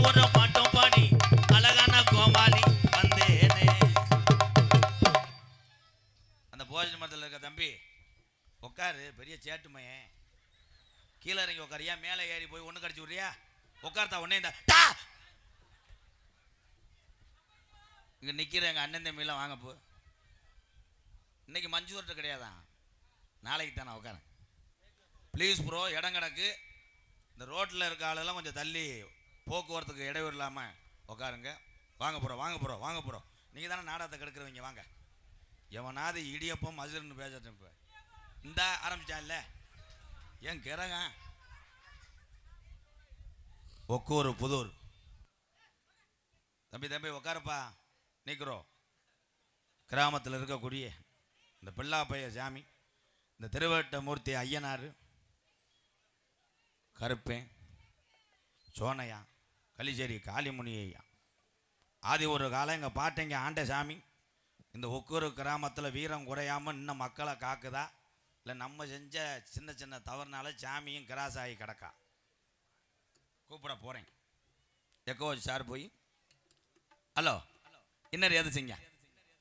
ஒரு பாட்டும் பாடி அழகான கோமாளி வந்தேனே. அந்த போஜன மரத்தில் இருக்க தம்பி உட்காரு, பெரிய சேட்டுமையன், கீழே இறங்கி உட்காரியா, மேலே ஏறி போய் ஒன்று கடிச்சு விட்றியா? உட்கார்த்தா உடனே இந்த இங்கே நிற்கிற எங்கள் அண்ணன் தம்பியெல்லாம் வாங்க போ. இன்னைக்கு மஞ்சு வரட்டு கிடையாதான், நாளைக்கு தானே உட்காரன். ப்ளீஸ் ப்ரோ, இடம் கிடக்கு. இந்த ரோட்டில் இருக்க ஆளெல்லாம் கொஞ்சம் தள்ளி போக்குவரத்துக்கு இடையூறு இல்லாமல் உட்காருங்க. வாங்க போகிறோம், வாங்க போகிறோம், வாங்க போகிறோம். நீங்கள் தானே நாடகத்தை கெடுக்கிறவங்க, வாங்க. எவனாவது இடியப்பம் மதுரன்னு பேசட்டும். இப்போ இந்த ஆரம்பிச்சான்ல ஏன் கிறங்க ஒக்கூர் புதூர். தம்பி தம்பி உட்காரப்பா, நிற்கிறோம். கிராமத்தில் இருக்கக்கூடிய இந்த பிள்ளாப்பைய சாமி, இந்த திருவேட்டமூர்த்தி ஐயனார், கருப்பேன், சோனையா, கலிச்சேரி காளிமுனி ஐயா, ஆதி ஒரு காலம் எங்கள் பாட்டைங்க ஆண்ட சாமி. இந்த ஒக்கூர் கிராமத்தில் வீரம் குறையாமல் இன்னும் மக்களை காக்குதா, இல்லை நம்ம செஞ்ச சின்ன சின்ன தவறுனால சாமியும் கிராஸ் ஆகி கிடக்கா? கூப்பிட போகிறேன். எக்கோ சார் போய் ஹலோ இன்னொரு எது செய்ய,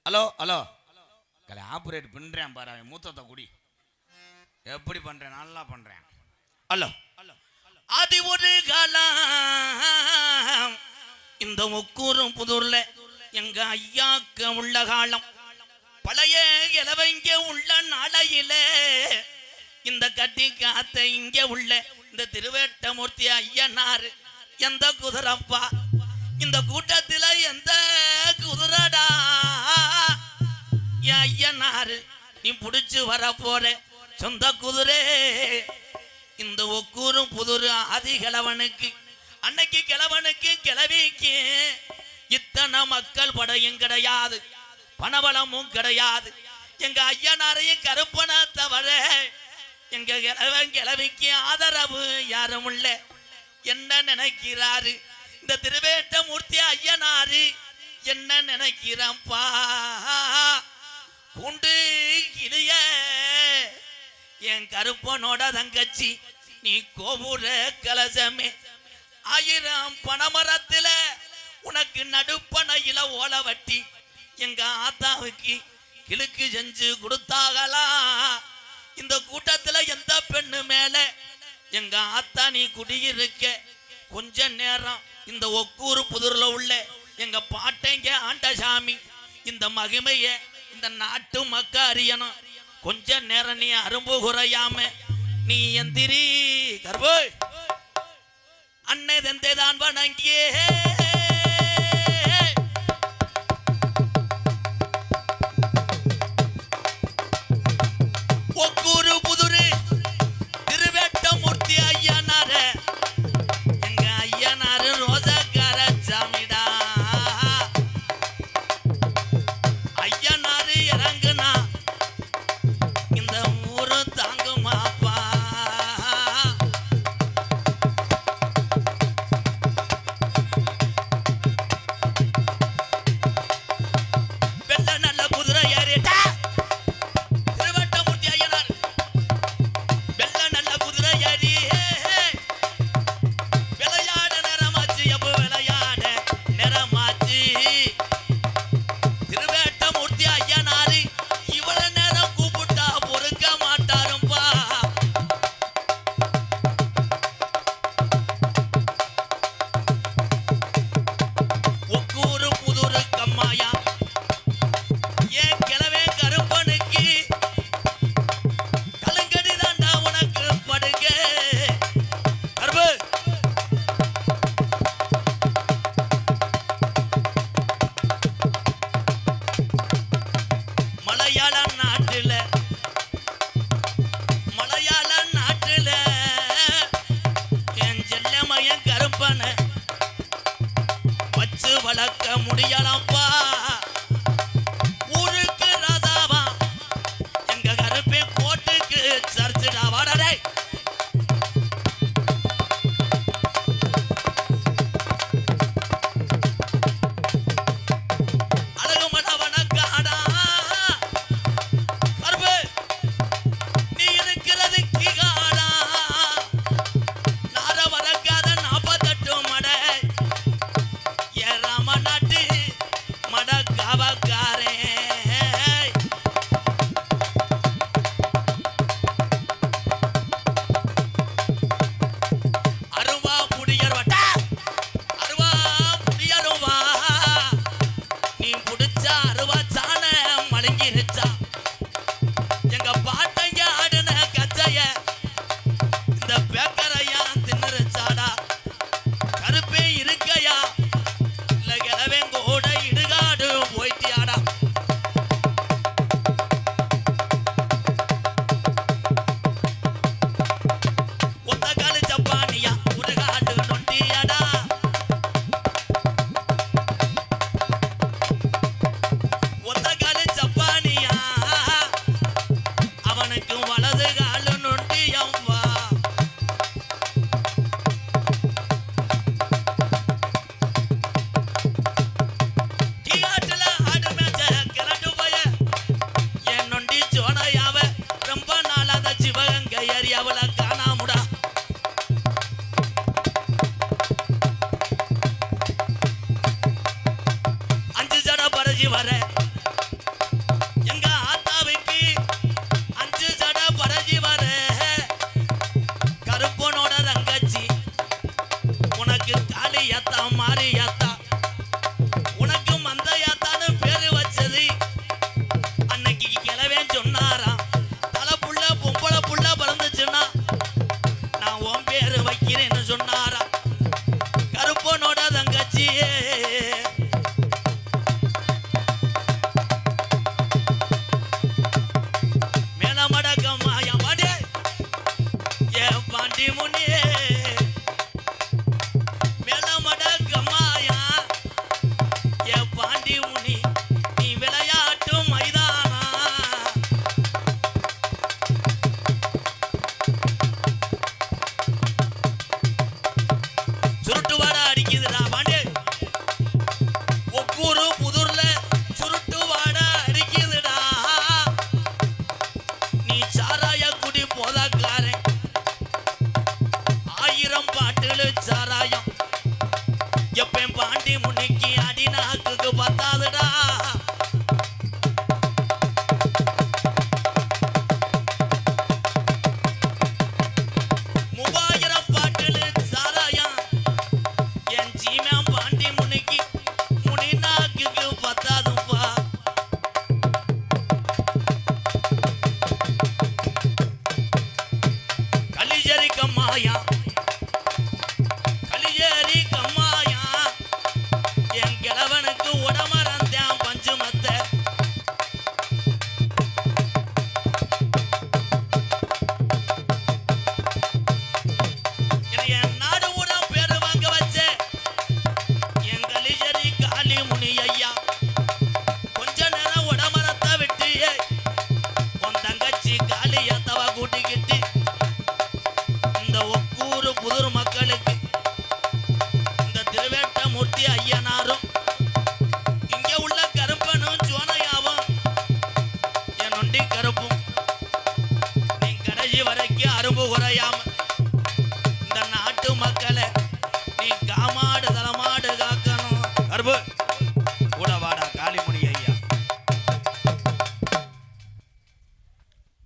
ஹலோ ஹலோ கலை ஆப்ரேட் பண்ணுறேன் பாரு, அவன் மூத்தத்தை குடி. எப்படி பண்ணுறேன்? நல்லா பண்ணுறேன். ஹலோ அது ஒரு காலம் இந்த ஒக்கூரும் புதூர்ல எங்க ஐயாக்கு உள்ள காலம். பழைய இளவங்க உள்ள நாளையில இந்த கட்டி காத்த இங்க உள்ள இந்த திருவேட்டமூர்த்தி ஐயனார் எந்த குதிரப்பா, இந்த கூட்டத்தில் எந்த குதிரடா என் ஐயனாரு நீ பிடிச்சு வர போற சொந்த குதிரை. இந்த ஒக்கூரும் புதூர் ஆதி கிழவனுக்கு அன்னைக்கு கிழவனுக்கு கிழவிக்கு இத்தனை மக்கள் படையும் கிடையாது, பணபலமும் கிடையாது. எங்க ஐயனாரையும் கருப்பன தவிர எங்க கிழவன் கிழவிக்கு ஆதரவு யாரும் இல்ல. என்ன நினைக்கிறாரு இந்த திருவேட்டமூர்த்தி ஐயனாரு? என்ன நினைக்கிறப்பா? குண்டு கிளிய என் கருப்பனோட தங்கச்சி நீ கோபுர கலசமே, 1000 பனைமரத்துல உனக்கு நடுப்பனையில ஓல வட்டி எங்க ஆத்தாவுக்கு கிழக்கு செஞ்சு கொடுத்தாங்களா? இந்த கூட்டத்துல எந்த பெண்ணு மேல எங்க ஆத்தா நீ குடியிருக்க? கொஞ்ச நேரம் இந்த ஒக்கூர் புதூர்ல உள்ள எங்க பாட்டைங்க ஆண்டசாமி இந்த மகிமைய இந்த நாட்டு மக்க அறியணும். கொஞ்ச நேரம் நீ அரும்பு குறையாம நீ எந்திரி கர்பு அன்னை தந்தைதான் வணங்கியே. ஒக்கூரு புதூர் திருவேட்டமூர்த்தி ஐயனார எங்க ஐயனாரு ரோசக்கார சாமிடா. ஐயனாரு இறங்குனா இந்த ஊரு தாங்குமாப்பா. வெள்ள நல்ல குதிரை ஏறிட்டா திருவேட்டமூர்த்தி ஐயனார், வெள்ள நல்ல குதிரை ஏறி விளையாட நேரமாச்சு. எப்போ விளையாட நேரமாச்சு திருவேட்டமூர்த்தி ஐயனாரு இவ்வளவு நேரம் கூப்பிட்டா பொறுக்க மாட்டாரும்பா. ஒக்கூரு புதூரு கம்மாயா ஏன் கிழவே கருப்பனுக்கு கலங்கடி தாண்டா உனக்கு படுக கருப்பு. மலையாள நாட்டுல என் செல்லமையன் கருப்பனை வச்சு வளர்க்க முடியலப்பா. ஊருக்கு ராதாவா எங்க கருப்பே கோட்டுக்கு சர்ச்சுடா வாடடே. அழகுமட வணக்காடா கருப்பு நீ இருக்கிறது கிகாடா. நார வளர்க்காத 48 மடை யாத்தா மாறி யாத்தா உனக்கு மந்த யாத்தான்னு பேரு வச்சது அன்னைக்கு கிளவே சொன்னாராம். தலை புள்ள பொம்பளை புள்ள பிறந்துச்சுன்னா நான் உன் பேரு வைக்கிறேன்னு சொன்னாரா. கருப்பனோட தங்கச்சியே மேலமடக்கம்மாயா மாடே ஏ பாண்டி முனியே மேலமடக்கம்மாயா ஏ பாண்டி முனி நீ விளையாட்டு மைதானா சுருட்டு வாடா அடிக்குதுடா பாண்டே ஒக்கூரு புதூர்ல சுருட்டு வாடா அடிக்குதுடா. நீ சாராய குடி போதாக்காரன் 1000 பாட்டிலு சாராயம் எப்பயும் பாண்டி முன்னிக்கு அடி நாக்குக்கு பத்தாதுடா.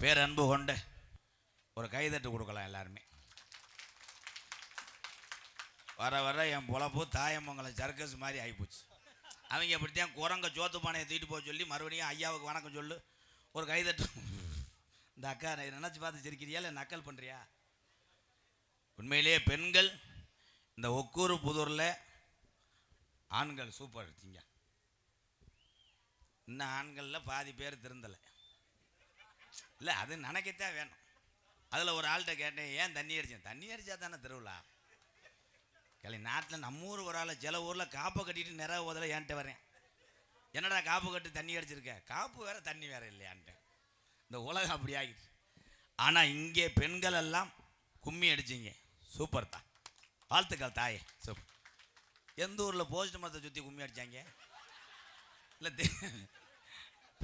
பேரன்பு கொண்ட ஒரு கைதட்டு கொடுக்கலாம் எல்லாருமே. வர வர என் பொழப்பு தாயமங்கலம் சர்க்கஸ் மாதிரி ஆகிப்போச்சு. அவங்க அப்படித்தான் குரங்க சோத்து பானையை தூக்கிட்டு போக சொல்லி மறுபடியும் ஐயாவுக்கு வணக்கம் சொல்லு ஒரு கைதட்டு. இந்த அக்கா நினச்சி பார்த்து சிரிக்கிறியா இல்லை நக்கல் பண்ணுறியா? உண்மையிலேயே பெண்கள் இந்த ஒக்கூர் புதூரில் ஆண்கள் சூப்பர் இருக்கீங்க. இன்னும் ஆண்களில் பாதி பேர் திருந்தலை இல்லை, அது நினைக்கத்தான் வேணும். அதில் ஒரு ஆள்கிட்ட கேட்டேன், ஏன் தண்ணி அடித்தேன்? தண்ணி அடித்தா தானே திருவிழா. கிளை நாட்டில் நம்ம ஊர் ஒரு ஆள் சில ஊரில் காப்பை கட்டிட்டு நிறைய போதில் ஏன்ட்டு வரேன். என்னடா காப்பு கட்டி தண்ணி அடிச்சிருக்க? காப்பு வேறு தண்ணி வேறு இல்லையான்ட்டு. இந்த உலகம் அப்படி ஆகிடுச்சு. ஆனால் இங்கே பெண்கள் எல்லாம் கும்மி அடிச்சிங்க, சூப்பர் தான், வாழ்த்துக்கள் தாயே, சூப்பர். எந்த ஊரில் போஸ்ட் மரத்தை சுற்றி கும்மி அடித்தாங்க? இல்லை,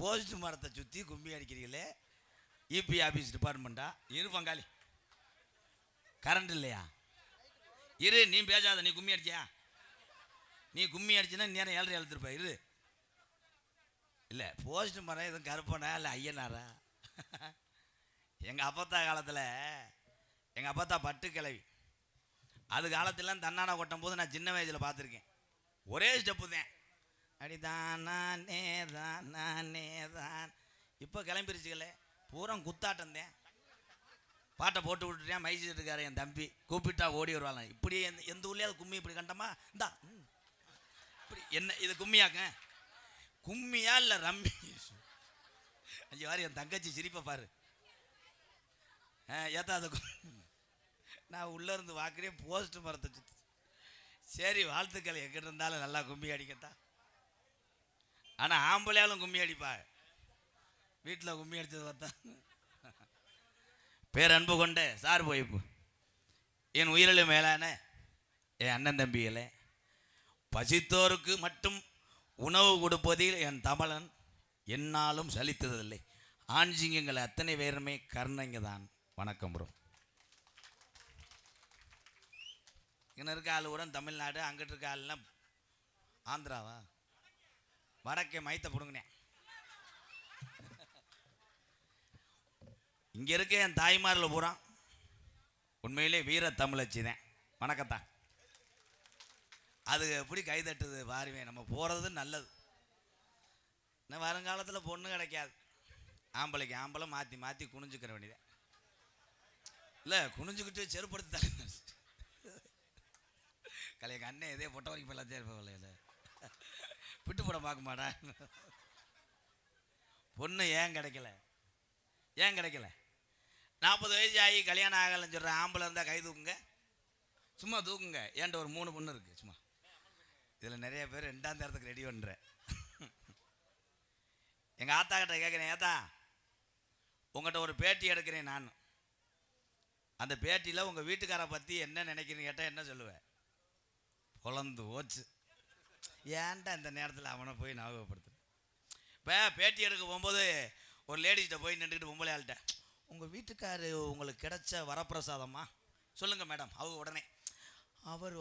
போஸ்ட் மரத்தை சுற்றி கும்மி அடிக்கிறீங்களே, இபி ஆஃபீஸ் டிபார்ட்மெண்ட்டா? இரு பங்காளி, கரண்ட் இல்லையா? இரு, நீ பேசாத. நீ கும்மி அடிச்சியா? நீ கும்மி அடிச்சுன்னா நேரம் 7:30 எழுத்துருப்பா. இரு. இல்லை, போஸ்ட் மரம் எதுவும் கருப்பனா இல்லை ஐயனாரா? எங்கள் அப்பத்தா காலத்தில், எங்கள் அப்பத்தா பட்டு கிளவி, அது காலத்திலாம் தன்னான கொட்டும் போது நான் சின்ன வயசில் பார்த்துருக்கேன். ஒரே ஸ்டெப்பு தான், அடிதான் நானே தான் நானே தான். இப்போ கிளம்பிருச்சுங்களே, பூரா குத்தாட்டம் தான். பாட்டை போட்டு விட்டுட்டேன். மைசூர் இருக்காரு என் தம்பி, கூப்பிட்டா ஓடி வருவாங்க. இப்படி எந்த ஊர்லேயாவது கும்மி இப்படி கண்டமா? இந்தா இப்படி என்ன இது கும்மியாக்க? கும்மியா இல்லை ரம்மி? ஐயோ வாரி, என் தங்கச்சி சிரிப்பை பாரு. ஏத்தா அது நான் உள்ளேருந்து பார்க்குறேன் போஸ்ட் மரத்தை சுற்றி. சரி, வாழ்த்துக்கள். எங்கிட்ட இருந்தாலும் நல்லா கும்மி அடிக்கத்தான். ஆனால் ஆம்பளையாலும் கும்மி அடிப்பா. வீட்டில் கும்மி அடித்தது பார்த்தா. பேரன்பு கொண்ட சார் போய்ப்பு என் உயிரிழு மேலான என் அண்ணன் தம்பிகளே, பசித்தோருக்கு மட்டும் உணவு கொடுப்பதில் என் தமிழன் என்னாலும் சலித்ததில்லை. ஆண்சிங்கங்கள் அத்தனை பேருமே கருணைங்க தான். வணக்கம் ப்ரோ. இங்கே இருக்க ஆள் கூட தமிழ்நாடு, அங்கிட்டு இருக்க ஆள்லாம் ஆந்திராவா? வடக்கே மைத்த பிடுங்கினேன். இங்கே இருக்க என் தாய்மாரில் பூரா உண்மையிலே வீர தமிழச்சி தான். வணக்கத்தான். அது எப்படி கை தட்டுது பாருமே. நம்ம போகிறது நல்லது. இன்னும் வருங்காலத்தில் பொண்ணு கிடைக்காது. ஆம்பளைக்கு ஆம்பளை மாற்றி மாற்றி குனிஞ்சுக்கிற வேண்டியது. இல்லை குனிஞ்சுக்கிட்டு செருப்படுத்தி தர கலைய அண்ணன் இதே பொட்டை வரைக்கும் போய் இருப்பேன். இல்லை விட்டு போட பார்க்க மாட்டேன். பொண்ணு ஏன் கிடைக்கல? ஏன் கிடைக்கல? 40 வயசு ஆகி கல்யாணம் ஆகலைன்னு சொல்கிற ஆம்பளை இருந்தால் கை தூக்குங்க, சும்மா தூக்குங்க. ஏன்ட்ட ஒரு 3 பொண்ணு இருக்குது சும்மா. இதில் நிறைய பேர் 2ஆம் தரத்துக்கு ரெடி பண்ணுற. எங்கள் ஆத்தா கிட்ட கேட்குறேன், ஏத்தா உங்கள்கிட்ட ஒரு பேட்டி எடுக்கிறேன் நான். அந்த பேட்டியில் உங்கள் வீட்டுக்காரை பற்றி என்ன நினைக்கிறீன்னு கேட்டால் என்ன சொல்லுவேன்? பொழந்து ஓச்சு. ஏன்டா இந்த நேரத்தில் அவனை போய் ஞாபகப்படுத்துறேன். இப்போ பேட்டி எடுக்க போகும்போது ஒரு லேடிஸ்கிட்ட போய் நின்றுக்கிட்டு பொம்பளை ஆள்கிட்ட, உங்கள் வீட்டுக்காரு உங்களுக்கு கிடைச்ச வரப்பிரசாதமா சொல்லுங்கள் மேடம். அவங்க உடனே, அவர்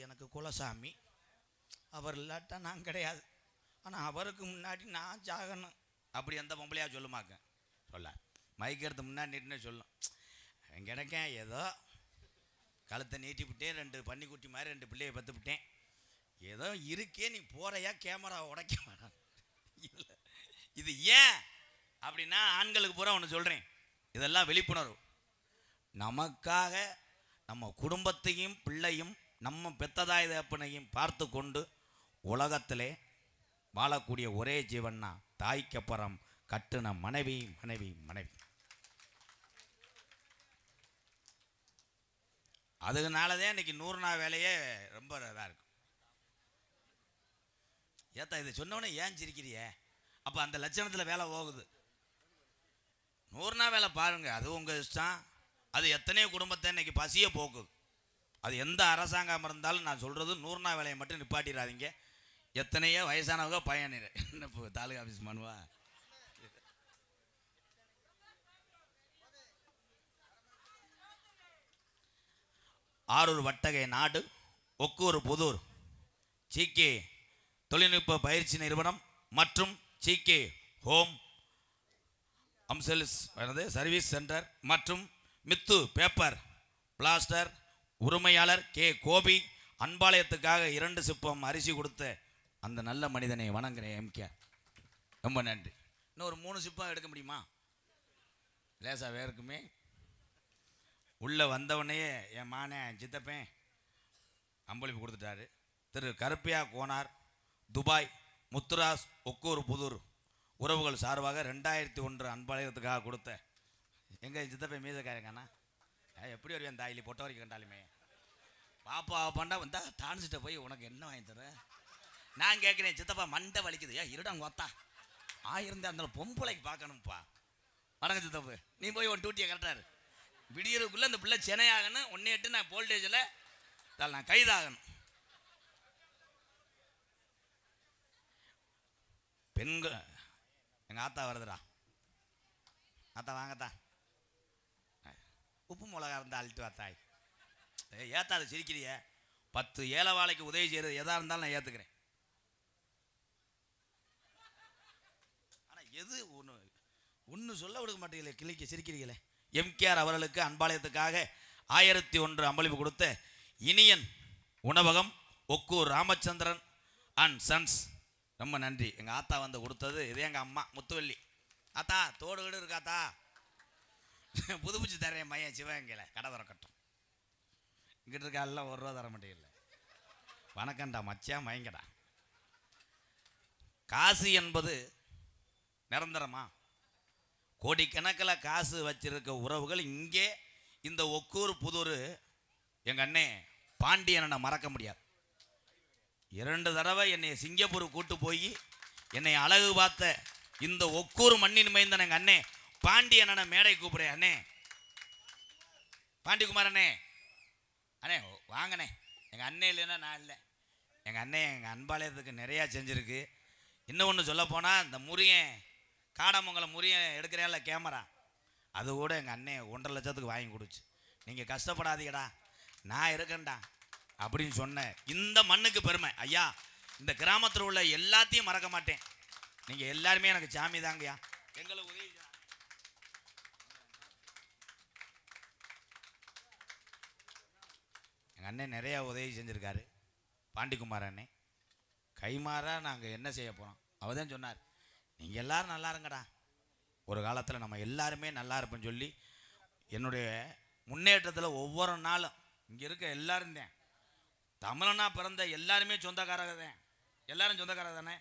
எனக்கு குலசாமி, அவர் இல்லாட்டா நான் கிடையாது, ஆனால் அவருக்கு முன்னாடி நான் ஜாகணும். அப்படி எந்த பொம்பளையாக சொல்லுமாக்க சொல்ல மைக் எடுத்து முன்னாடி நீட்டுன்னு சொல்லும். கிடைக்க ஏதோ கழுத்தை நீட்டி விட்டேன், 2 பன்னிக்குட்டி மாதிரி 2 பிள்ளையை பற்று விட்டேன், ஏதோ இருக்கே, நீ போறையா கேமரா உடைக்க வேணாம். இல்லை இது ஏன் அப்படின்னா ஆண்களுக்கு பூரா ஒன்று சொல்கிறேன், இதெல்லாம் விழிப்புணர்வு. நமக்காக நம்ம குடும்பத்தையும் பிள்ளையும் நம்ம பெத்ததாய் தகப்பனையும் பார்த்து கொண்டு உலகத்திலே வாழக்கூடிய ஒரே ஜீவன்னா தாய்க்கப்புறம் கட்டுன மனைவி மனைவி மனைவி. அதுனாலதான் இன்னைக்கு 100 நாள் வேலையே ரொம்ப இதாக இருக்கும். ஏத்தா இதை சொன்னோன்னே ஏன் சிரிக்கிறிய? அப்போ அந்த லட்சணத்தில் வேலை போகுது. 100 நாள் வேலை பாருங்க, அது உங்கள் இஷ்டம். அது எத்தனையோ குடும்பத்தை இன்னைக்கு பசிய போக்குது. அது எந்த அரசாங்கம் இருந்தாலும் நான் சொல்கிறது 100 நாள் வேலையை மட்டும் நிப்பாட்டிடாதீங்க. எத்தனையோ வயசானவங்க பயணிடு என்ன இப்போ தாலுகா ஆஃபீஸ் பண்ணுவா. ஆரூர் வட்டகை நாடு ஒக்கூர் புதூர் ஜிகே தொழில்நுட்ப பயிற்சி நிறுவனம் மற்றும் ஜிகே ஹோம் அம்செல்ஸ் சர்வீஸ் சென்டர் மற்றும் மித்து பேப்பர் பிளாஸ்டர் உரிமையாளர் கே கோபி அன்பாலயத்துக்காக 2 சிப்பம் அரிசி கொடுத்த அந்த நல்ல மனிதனை வணங்குறேன். எம்கே ரொம்ப நன்றி. இன்னும் ஒரு 3 சிப்பம் எடுக்க முடியுமா? லேசாக இருக்குமே. உள்ளே வந்தவொடனே என் மானே சித்தப்பேன் அம்பளிப்பு கொடுத்துட்டாரு. திரு கருப்பியா கோனார் துபாய் முத்துராஸ் ஒக்கூர் புதூர் உறவுகள் சார்பாக 2001 அன்பாலயத்துக்காக கொடுத்த எங்கள் சித்தப்பேன் மீதக்காரங்கண்ணா எப்படி வருவேன் தாயிலி பொட்ட வரைக்கும் கண்டாலுமே பாப்பா பண்ணா வந்தா டான்ஸ்கிட்ட போய் உனக்கு என்ன வாங்கி தர நான் கேட்குறேன். சித்தப்பா மண்டை வலிக்குது. இருடாங்க ஒத்தா 1000 தான் இருந்தாலும் பொம்பளைக்கு பார்க்கணும்ப்பா. வணக்கம் சித்தப்பு, நீ போய் உன் டியூட்டியை கரெக்டாரு. விடியறதுக்குள்ளே அந்த பிள்ளை சென்னையாகணும். 1 நான் போல்டேஜில் நான் கைதாகணும். பெண்கள் எங்கள் ஆத்தா வருதுடா. ஆத்தா வாங்கத்தா, உப்பு மிளகா இருந்தால் அழுட்டு வாத்தாய். ஏத்தா அதை சிரிக்கிறிய? 10 ஏழை வாழைக்கு உதவி செய்கிறது எதாக இருந்தாலும் நான் ஏற்றுக்கிறேன். ஆனால் எது ஒன்று சொல்ல விடுக்க மாட்டீங்களே, கிளிக்க சிரிக்கிறீங்களே. எம்கேஆர் அவர்களுக்கு அன்பாலயத்துக்காக 1001 அன்பளிப்பு கொடுத்த இனியன் உணவகம் ஒக்கூர் ராமச்சந்திரன் அண்ட் சன்ஸ் ரொம்ப நன்றி. எங்கள் ஆத்தா கொடுத்தது இதே எங்கள் அம்மா முத்துவள்ளி. ஆத்தா தோடு வீடு இருக்காத்தா, புதுப்பிச்சு தரேன் மையன் சிவகங்கையில் கடை திறக்கட்டும். இங்கிட்டு இருக்காலாம் 1 ரூபா தர மாட்டேங்கல. வணக்கம்டா மச்சியா மயங்கடா. காசு என்பது நிரந்தரமா? கோடிக்கணக்கில் காசு வச்சிருக்க உறவுகள் இங்கே இந்த ஒக்கூர் புதூர் எங்கள் அண்ணே பாண்டியனை மறக்க முடியாது. 2 தடவை என்னை சிங்கப்பூர் கூட்டு போய் என்னை அழகு பார்த்த இந்த ஒக்கூர் மண்ணின் மைந்தன் எங்கள் அண்ணே பாண்டியனை மேடை கூப்பிடுறேன். அண்ணே பாண்டிகுமார் அண்ணே, அண்ணே வாங்கண்ணே. எங்கள் அண்ணே இல்லைன்னா நான் இல்லை. எங்கள் அண்ணே எங்கள் அன்பாலயத்துக்கு நிறையா செஞ்சுருக்கு. இன்னும் ஒன்று சொல்ல போனால் இந்த முறியன் காடமங்கலம் முறியன் எடுக்கிறேன்ல கேமரா, அது கூட எங்கள் அண்ணே 1.5 லட்சத்துக்கு வாங்கி கொடுச்சு. நீங்கள் கஷ்டப்படாதீங்கடா நான் இருக்கேன்டா அப்படின்னு சொன்னேன். இந்த மண்ணுக்கு பெருமை ஐயா. இந்த கிராமத்தில் உள்ள எல்லாத்தையும் மறக்க மாட்டேன். நீங்கள் எல்லாருமே எனக்கு சாமி தாங்கய்யா. எங்களுக்கு உதவி எங்கள் அண்ணன் நிறையா உதவி செஞ்சுருக்காரு. பாண்டிக்குமார் அண்ணே கைமாறா நாங்கள் என்ன செய்ய போகிறோம். அவர் தான் சொன்னார், நீங்கள் எல்லோரும் நல்லா இருங்கடா, ஒரு காலத்தில் நம்ம எல்லாருமே நல்லா இருப்போம்னு சொல்லி என்னுடைய முன்னேற்றத்தில் ஒவ்வொரு நாளும் இங்கே இருக்க எல்லாரும் தான் தமிழனா பிறந்த எல்லாருமே சொந்தக்காரங்க தான். எல்லாரும் சொந்தக்காரங்க தானே,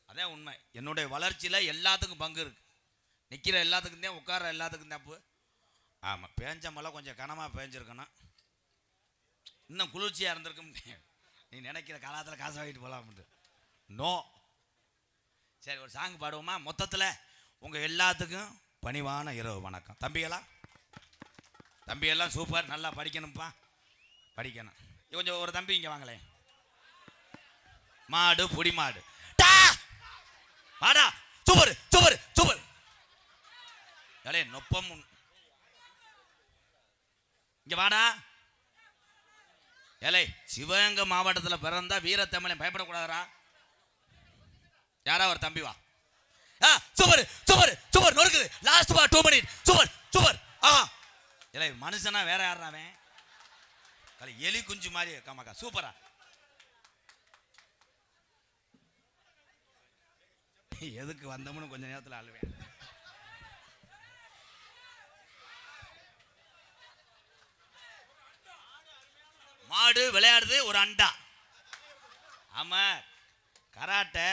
அதான் உண்மை. என்னுடைய வளர்ச்சியில் எல்லாத்துக்கும் பங்கு இருக்குது. நிற்கிற எல்லாத்துக்கும் தான், உட்கார எல்லாத்துக்கும் தான். இப்போ ஆமாம், பேஞ்ச மழை கொஞ்சம் கனமாக பேஞ்சிருக்கணும், இன்னும் குளிர்ச்சியாக இருந்திருக்கும். நீ நினைக்கிற காலத்தில் காசு வாங்கிட்டு போகலாம் நோ. சரி, ஒரு சாங் பாடுவோமா? மொத்தத்தில் உங்கள் எல்லாத்துக்கும் பணிவான இரவு வணக்கம். தம்பியெல்லாம் சூப்பர், நல்லா படிக்கணும்ப்பா, படிக்கணும். கொஞ்சம் ஒரு தம்பி இங்கே வாங்களேன். மாடு புடி மாடு மாடா, சூப்பர் சூப்பர் சூப்பர். அலே நொப்பம் இங்க வாடா. ஏலே, சிவகங்கை மாவட்டத்தில் பிறந்தா வீரத்தமிழன் பயப்படக்கூடாதா? யாரா ஒரு தம்பி வா. Super super super. நொறுக்குது லாஸ்ட் பா 2 மினிட். Super super. ஏலே, மனுஷனா வேற யாராவே? எலி குஞ்சு மாதிரி காமாக்கா. சூப்பரா. எதுக்கு வந்தோம்னு கொஞ்ச நேரத்தில் அழுவேன். மாடு விளையாடுது ஒரு அண்டா. ஆமா, கராட்டை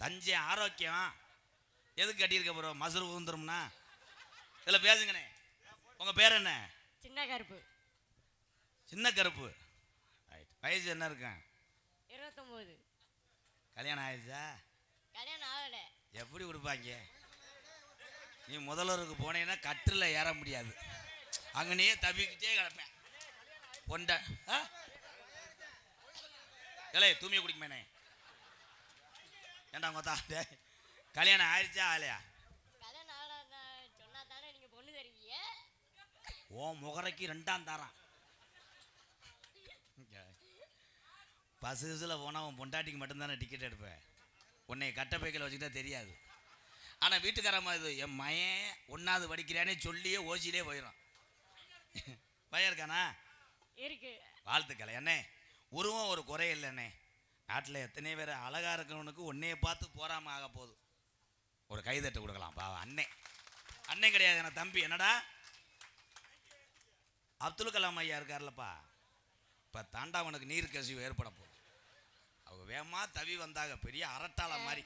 தஞ்சை ஆரோக்கியம். எதுக்கு கட்டியிருக்க ப்ரோ? மசுறு ஊந்துரும்னா இதில் பேசுங்கண்ணே. உங்கள் பேர் என்ன? சின்ன கருப்பு. சின்ன கருப்பு. வயசு என்ன இருக்கேன்? 29. கல்யாணம் ஆயிடுச்சா? கல்யாணம் ஆகல. எப்படி கொடுப்பாங்க? நீ முதல்வருக்கு போனேன்னா கட்டில் ஏற முடியாது, அங்கனையே தவிக்கிட்டே கிடப்பேன். பொண்டை ஏலே, தூமியை குடிக்குமேனே. ஏண்டா கொத்தா, கல்யாணம் ஆயிடுச்சா ஆகலையா? கல்யாணம் ஆகல சொன்னா தானே நீங்க பொண்ணு தருவீங்க. ஓ முகரைக்கு 2ஆம் தாரான். பஸ்ஸில் போனால் உன் பொண்டாட்டிக்கு மட்டும்தானே டிக்கெட் எடுப்பேன். உன்னை கட்ட பைக்கில் வச்சுக்கிட்டா தெரியாது. ஆனால் வீட்டுக்காரம்மா இது என் மயன் 1ஆவது படிக்கிறானே சொல்லியே ஓசியிலே போயிடும். பையன் இருக்கானா? இருக்கு. வாழ்த்துக்களை அண்ணே. உருவம் ஒரு குறை இல்லைண்ணே. நாட்டில் எத்தனை பேர் அழகாக இருக்கிறவனுக்கு உன்னையை பார்த்து போறாமல் ஆக போகுது. ஒரு கைதட்டு கொடுக்கலாம் பாவா. அண்ணே கிடையாது, என்ன தம்பி. என்னடா அப்துல் கலாம் ஐயா இருக்கார்லப்பா, இப்போ தாண்டாவனுக்கு நீர் கசிவு ஏற்பட போகுது. அவங்க வேகமாக தவி வந்தாங்க, பெரிய அரட்டாள மாதிரி.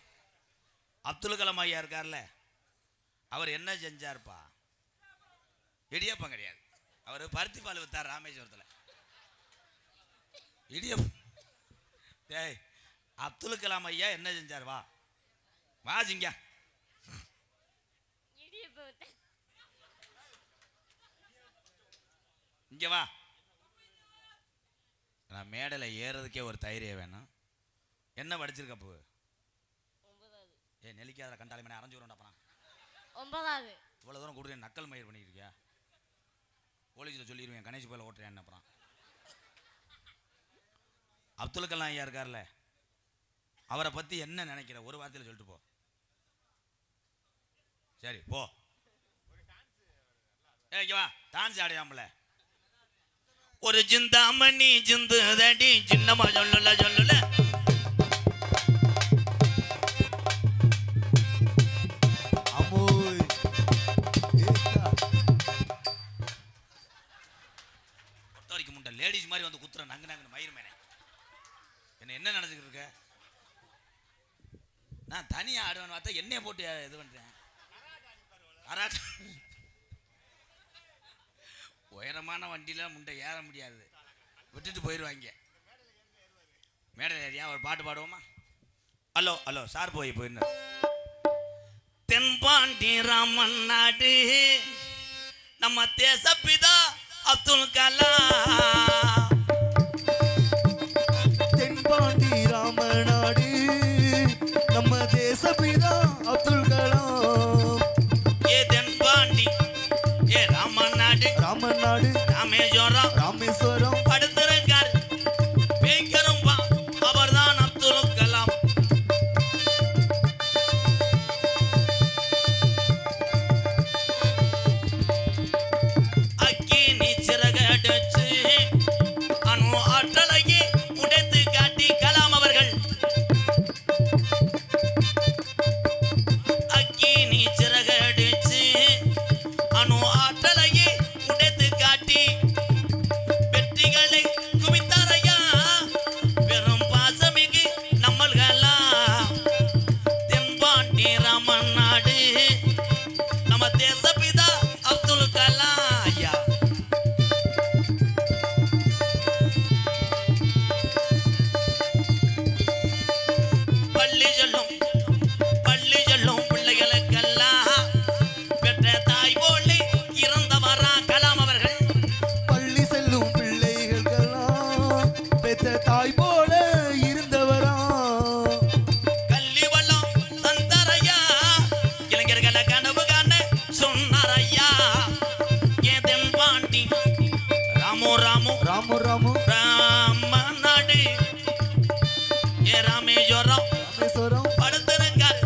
அப்துல் கலாம் ஐயா இருக்கார்ல, அவர் என்ன செஞ்சார்ப்பா? இடியப்பம் கிடையாது, அவர் பருத்தி பால் வித்தார் ராமேஸ்வரத்தில். இடியப்பம். டேய், அப்துல் கலாம் ஐயா என்ன செஞ்சார்? வா வாசிங்க. இங்க வா. நான் மேடையில் ஏறதுக்கே ஒரு தைரியம் வேணும். என்ன படிச்சிருக்கப்போ? 9வது. நெல்லிக்காத கண்டாளி மணி அரைஞ்சு வரும்டாப்பா. 9வது. இவ்வளோ தூரம் கொடுத்து நக்கல் மயிர் பண்ணிட்டு இருக்கியா? போலீஸில் சொல்லிடுவேன், கணேஷ் போயில ஓட்டுறேன். அப்புறம் அப்துல் கலாம் ஐயா இருக்கார்ல, அவரை பற்றி என்ன நினைக்கிற? ஒரு வார்த்தையில் சொல்லிட்டு போ. சரி போ. வா, டான்ஸ் ஆடையாமல. ஒரு ஜிந்தாமணி ஜிந்து தடி சின்னமா சொல்லல சொல்லல. பொட்டவரைக்கு முண்டை லேடிஸ் மாதிரி வந்து குத்துற நங்கு நங்கு மயிர் மேனே. என்ன நினைச்சுக்கிட்டு இருக்க? நான் தனியா ஆடுவேன் பார்த்தா என்னைய போட்டு இது பண்றேன். உயரமான வண்டியில முண்டை ஏற முடியாது, விட்டுட்டு போயிடுவாங்க. மேடல் ஏரியா ஒரு பாட்டு பாடுவோமா? ஹலோ ஹலோ சார் போயின்னு. தென்பாண்டி ராமன் நாடு நம்ம தேசப்பிதா அப்துல் கலாம். தென்பாண்டி ராமநாடு நம்ம தேசப்பிதா அப்துல் கலாம். ஏ தென்பாண்டி ஏ ராமநாடு ராமநாடு ராமேஸ்வரம் ராமேஸ்வரம் படுத்திருக்கார் பேய்கரும்பா, அவர்தான் அப்துல் கலாம். அக்கி நீ சிறகடிச்சு தாய் போல இருந்தவரா கள்ளி வள்ளம் தந்தரையா இளைஞர்களை கனவு காண சொன்னாரையா ஏன் தென்பாண்டி ராமு ராமு ராமு ராமு ராம நாடு ஏ ராமேஸ்வரம் ராமேஸ்வரம் படுத்திருக்கார்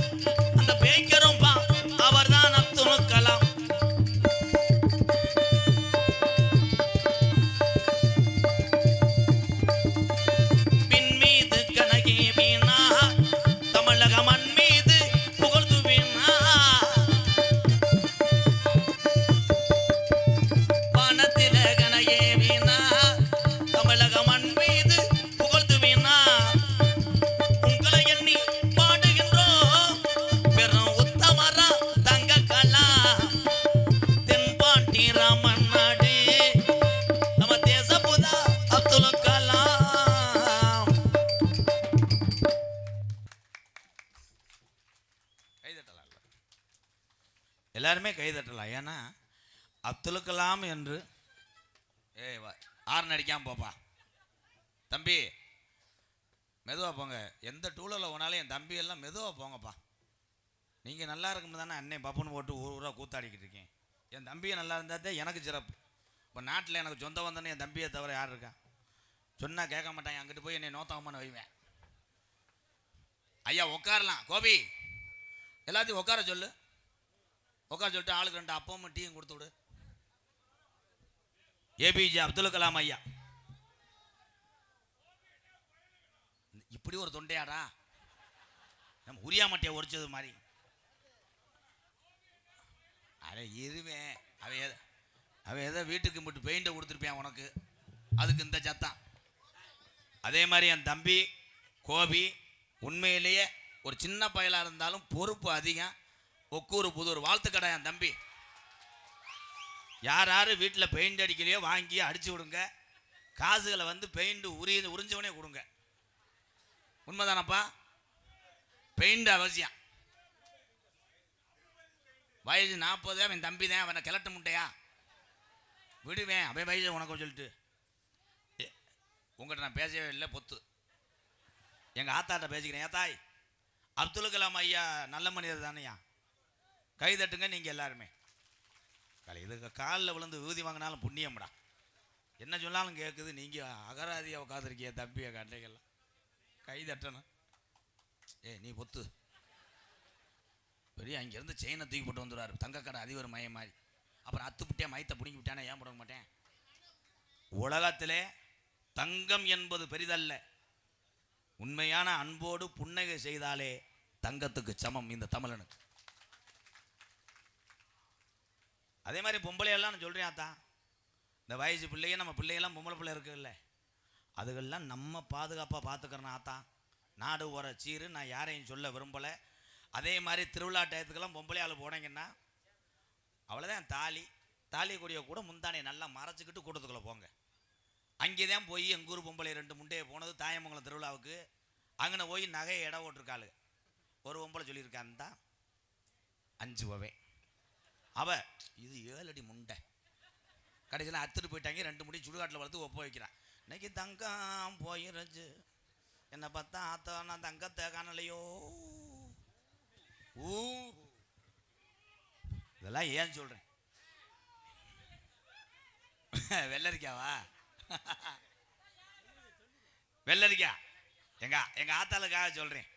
அந்த பேய்க்கரும் பா அவர்தான் அப்துல் கலாம் பின் மீது கனகே வீணா தமிழக மண் மீது புகழ்ந்து வீணா வானத்தில கனகே வீணா தமிழக மண் மீது புகழ்ந்து வீணா உங்களை எண்ணி பாடுகின்றோம் பெரும் உத்தமரா தங்க கலா தென்பாண்டி ராமன் நாடு நம்ம தேசபுதா அப்துல் கலாம் கைதட்டலாம் எல்லாருமே கைதட்டலாம் ஏன்னா அப்துல் கலாம் என்று ஆறு நடிக்காம போப்பா தம்பி மெதுவாக போங்க எந்த டூலரில் போனாலும் என் தம்பி எல்லாம் மெதுவாக போங்கப்பா நீங்கள் நல்லா இருக்கும் தானே அன்னை பப்புன்னு போட்டு ஊராக கூத்தாடிக்கிட்டு இருக்கேன் என் தம்பியை நல்லா இருந்தால் தான் எனக்கு சிறப்பு இப்போ நாட்டில் எனக்கு சொந்த வந்தோன்னே என் தம்பியை தவிர யார் இருக்கா சொன்னால் கேட்க மாட்டான் அங்கிட்டு போய் என்னை நோத்தகம்னு வைவேன் ஐயா உட்காரலாம் கோபி எல்லாத்தையும் உட்கார சொல்லு உட்கார சொல்லிட்டு ஆளுக்கு 2 அப்பமும் டீயும் கொடுத்து விடு ஏபிஜே அப்துல் கலாம் ஐயா இப்படி ஒரு தொண்டையாடா நம்ம உரியா மட்டையை உரிச்சது மாதிரி அட இருவேன் அவன் ஏதோ வீட்டுக்கு மட்டும் பெயிண்டை கொடுத்துருப்பேன் உனக்கு அதுக்கு இந்த சத்தம் அதே மாதிரி என் தம்பி கோபி உண்மையிலேயே ஒரு சின்ன பயலாக இருந்தாலும் பொறுப்பு அதிகம் ஒக்கூர் புதூர் வாழ்த்துக்கடா என் தம்பி யார் யார் வீட்டில் பெயிண்ட் அடிக்கலையோ வாங்கி அடிச்சு விடுங்க காசுகளை வந்து பெயிண்ட் உறிஞ்சவனே கொடுங்க உண்மைதானப்பா பெயிண்ட் அவசியம் வயசு 40 அவன் தம்பி தான் அவனை கிளட்ட முட்டையா விடுவேன் அவன் வயசு உனக்கு சொல்லிட்டு உங்கள்கிட்ட நான் பேசவே இல்லை பொத்து எங்கள் ஆத்தாட்ட பேசிக்கிறேன் ஏத்தாய் அப்துல் கலாம் ஐயா நல்ல மனிதர் தானையா கை தட்டுங்க நீங்கள் எல்லாருமே இதுக்கு காலில் விழுந்து ஊதி வாங்கினாலும் புண்ணியம்டா என்ன சொன்னாலும் கேட்குது நீங்கள் அகராதியாக உட்காந்துருக்கிய தம்பியை கண்டைகள்லாம் கை தட்டணும் நீ பொத்து பெரிய அங்கேருந்து செயினை தூக்கி போட்டு வந்துடுவார் தங்கக்கடை அதிபர் மயம் மாதிரி அப்புறம் அத்துப்பிட்டே மயத்தை பிடிங்கி விட்டானே ஏன் போட மாட்டேன் உலகத்திலே தங்கம் என்பது பெரிதல்ல உண்மையான அன்போடு புன்னகை செய்தாலே தங்கத்துக்கு சமம் இந்த தமிழனுக்கு அதே மாதிரி பொம்பளையெல்லாம் நான் சொல்கிறேன் ஆத்தா இந்த வயசு பிள்ளைய நம்ம பிள்ளையெல்லாம் பொம்பளை பிள்ளை இருக்குல்ல அதுகள்லாம் நம்ம பாதுகாப்பாக பார்த்துக்கிறேன் ஆத்தா நாடு வர சீரு நான் யாரையும் சொல்ல விரும்பலை அதே மாதிரி திருவிழா டயத்துக்கெல்லாம் பொம்பளையால் போனீங்கன்னா அவ்வளோதான் தாலி கொடியை கூட முந்தானையை நல்லா மறைச்சிக்கிட்டு கூட்டத்துக்குள்ளே போங்க அங்கே தான் போய் எங்கள் ஊர் பொம்பளை 2 முண்டையை போனது தாயமங்கலம் திருவிழாவுக்கு அங்கே போய் நகையை இடம் ஓட்டிருக்காளு ஒரு பொம்பளை சொல்லியிருக்கான் தான் 5 பவே இது 7 அடி முண்டை கடைசியில் அத்துட்டு போயிட்டாங்க 2 முடி சுடுகாட்டில் வளர்த்து ஒப்ப வைக்கிறான் இன்னைக்கு தங்கம் போயிருச்சு என்னை பார்த்தா ஆத்தா நான் தங்கத்தை காணலையோ இதெல்லாம் ஏன் சொல்கிறேன் வெள்ளரிக்காவா வெள்ளரிக்கா எங்கள் ஆத்தாளுக்காக சொல்கிறேன்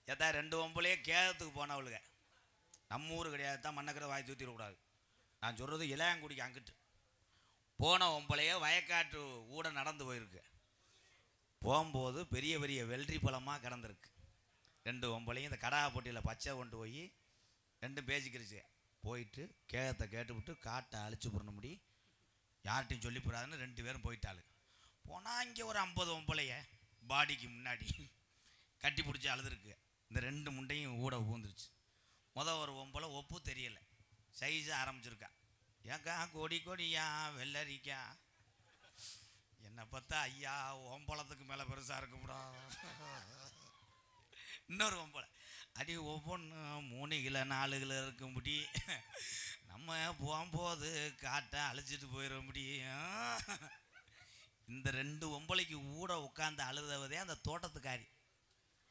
ஏதா 2 பொம்பளையே கேதத்துக்கு போனவளுங்க நம்ம ஊர் கிடையாது தான் மண்ணக்கிற வாய் தூத்திடக்கூடாது நான் சொல்கிறது இளையாங்குடிக்கு அங்கிட்டு போன பொம்பளையே வயக்காட்டு ஊட நடந்து போயிருக்கு போகும்போது பெரிய பெரிய வெள்ளரி பழமாக கிடந்திருக்கு 2 பொம்பளையும் இந்த கடா போட்டியில் பச்சை கொண்டு போய் 2 பேசிக்கிருச்சு போயிட்டு கேகத்தை கேட்டுவிட்டு காட்டை அழிச்சு போடணும் முடி யார்கிட்டையும் சொல்லி போடாதுன்னு 2 பேரும் போயிட்டாளு போனால் இங்கே ஒரு 50 பொம்பளைய பாடிக்கு முன்னாடி கட்டி பிடிச்சி அழுதுருக்கு இந்த 2 முண்டையும் ஊட ஊந்துருச்சு ஒரு பொம்பளை ஒப்பு தெரியலை சைஸாக ஆரம்பிச்சிருக்கா ஏக்கா கொடி கொடியா வெள்ளரிக்கா என்னை பார்த்தா ஐயா ஓம்பளத்துக்கு மேலே பெருசாக இருக்கும்டா இன்னொரு பொம்பளை அடி ஒவ்வொன்று 3 கிலோ 4 கிலோ இருக்கும்படி நம்ம போகும்போது காட்டை அழிச்சிட்டு போயிட முடியும் இந்த 2 ஒம்பளைக்கு ஊட உட்காந்து அழுதவதே அந்த தோட்டத்துக்காரி.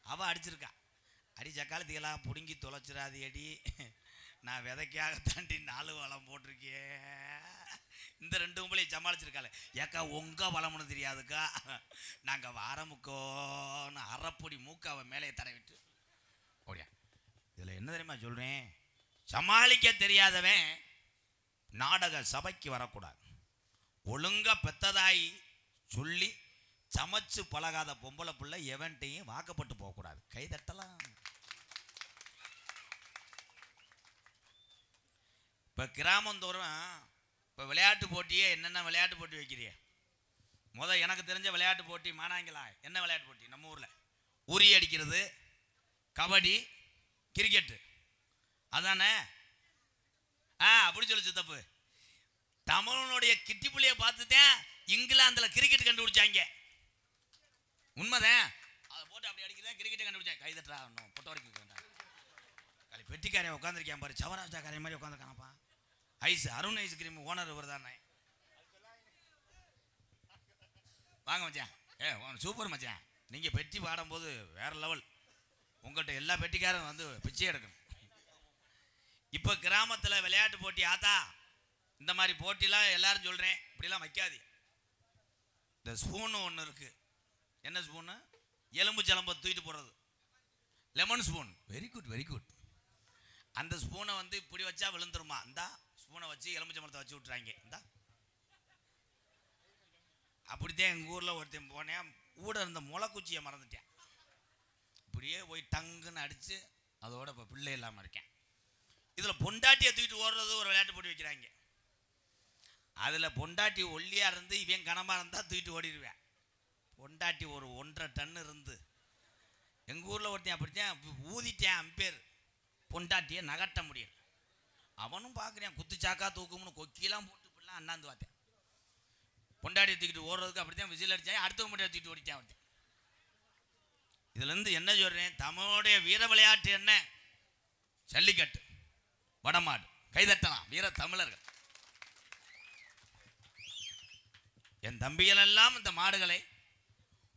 அவள் அடிச்சிருக்கா. அடி சக்காலத்துக்கெல்லாம் பிடுங்கி தொலைச்சிடாது அடி, நான் விதைக்காக தாண்டி 4 வளம் போட்டிருக்கே. இந்த 2 ஒம்பளையை சமாளிச்சிருக்காள். ஏக்கா உங்கள் வளம்னு தெரியாதுக்கா, நாங்கள் வாரமுக்கோன்னு அரைப்பொடி மூக்க அவன் மேலே தடவிட்டு ஓடியா. இதில் என்ன தெரியுமா சொல்கிறேன், சமாளிக்க தெரியாதவன் நாடக சபைக்கு வரக்கூடாது. ஒழுங்கா பெத்ததாய் சொல்லி சமைச்சு பழகாத பொம்பளை பிள்ளை எவன்ட்டையும் வாக்கப்பட்டு போகக்கூடாது. கைதட்டலாம். இப்போ கிராமந்தோறும் இப்போ விளையாட்டு போட்டியே என்னென்ன விளையாட்டு போட்டி வைக்கிறிய? எனக்கு தெரிஞ்ச விளையாட்டு போட்டி மானாங்களா என்ன விளையாட்டு போட்டி நம்ம ஊரில்? உரி அடிக்கிறது, கபடி, கிரிக்கெட்டு, அதானே? அப்படி சொல்லு தப்பு. தமிழனுடைய கிட்டி புள்ளைய பார்த்துதான் இங்கிலாந்தில் கிரிக்கெட் கண்டுபிடிச்சாங்க. உண்மைதான். அதை போட்டு அப்படி அடிக்கிறதா கிரிக்கெட்டை கண்டுபிடிச்சாங்க. கைதட்டா பொட்ட வரைக்கும் பெட்டிக்காரையை உட்காந்துருக்கேன் பாரு, சவராஜா காரை மாதிரி உட்காந்துருக்கானப்பா. ஐஸ் அருண் ஐஸ்கிரீம் ஓனர் இவர் தானே. வாங்க மச்சான். சூப்பர் மச்சான், நீங்கள் பெட்டி பாடும்போது வேற லெவல். உங்கள்கிட்ட எல்லா பெட்டிக்காரும் வந்து பிச்சை எடுக்கணும். இப்போ கிராமத்தில் விளையாட்டு போட்டி ஆத்தா, இந்த மாதிரி போட்டிலாம் எல்லாரும் சொல்கிறேன், இப்படிலாம் வைக்காது. இந்த ஸ்பூனு ஒன்று இருக்குது. என்ன ஸ்பூனு? எலும்பு சலம்பை தூக்கிட்டு போடுறது, lemon spoon. Very good very good. அந்த ஸ்பூனை வந்து இப்படி வச்சா விழுந்துருமா? இந்தா ஸ்பூனை வச்சு எலும்பு சம்பளத்தை வச்சு விட்றாங்க. இந்தா அப்படித்தான் எங்கள் ஊரில் ஒருத்தன் போனேன், ஊட இருந்த முளைக்குச்சியை மறந்துட்டேன். இப்படியே போய் டங்குன்னு அடித்து அதோட இப்போ பிள்ளை இல்லாமல் இருக்கேன். இதில் பொண்டாட்டியை தூக்கிட்டு ஓடுறது ஒரு விளையாட்டு போட்டு வைக்கிறாங்க. அதில் பொண்டாட்டி ஒல்லியாக இருந்து இவன் கனமாக இருந்தால் தூக்கிட்டு ஓடிடுவேன். பொண்டாட்டி ஒரு 1.5 டன் இருந்து எங்கள் ஊரில் ஒருத்தன் அப்படித்தான் ஊதிட்டேன். அம்பேர் பொண்டாட்டியை நகட்ட முடியல. அவனும் பார்க்குறேன், குத்துச்சாக்கா தூக்கும்னு கொக்கியெல்லாம் போட்டு இப்படிலாம் அண்ணாந்து பார்த்தேன். பொண்டாட்டியை தூக்கிட்டு ஓடுறதுக்கு அப்படித்தான் விசில் அடித்தேன். அடுத்த பொண்டாட்டியை தூக்கிட்டு ஓடிட்டேன் ஒருத்தன். இதுலேருந்து என்ன சொல்கிறேன், தமிழுடைய வீர விளையாட்டு என்ன? ஜல்லிக்கட்டு, வடமாடு. கைதட்டலாம் வீர தமிழர்கள். என் தம்பிகளெல்லாம் இந்த மாடுகளை,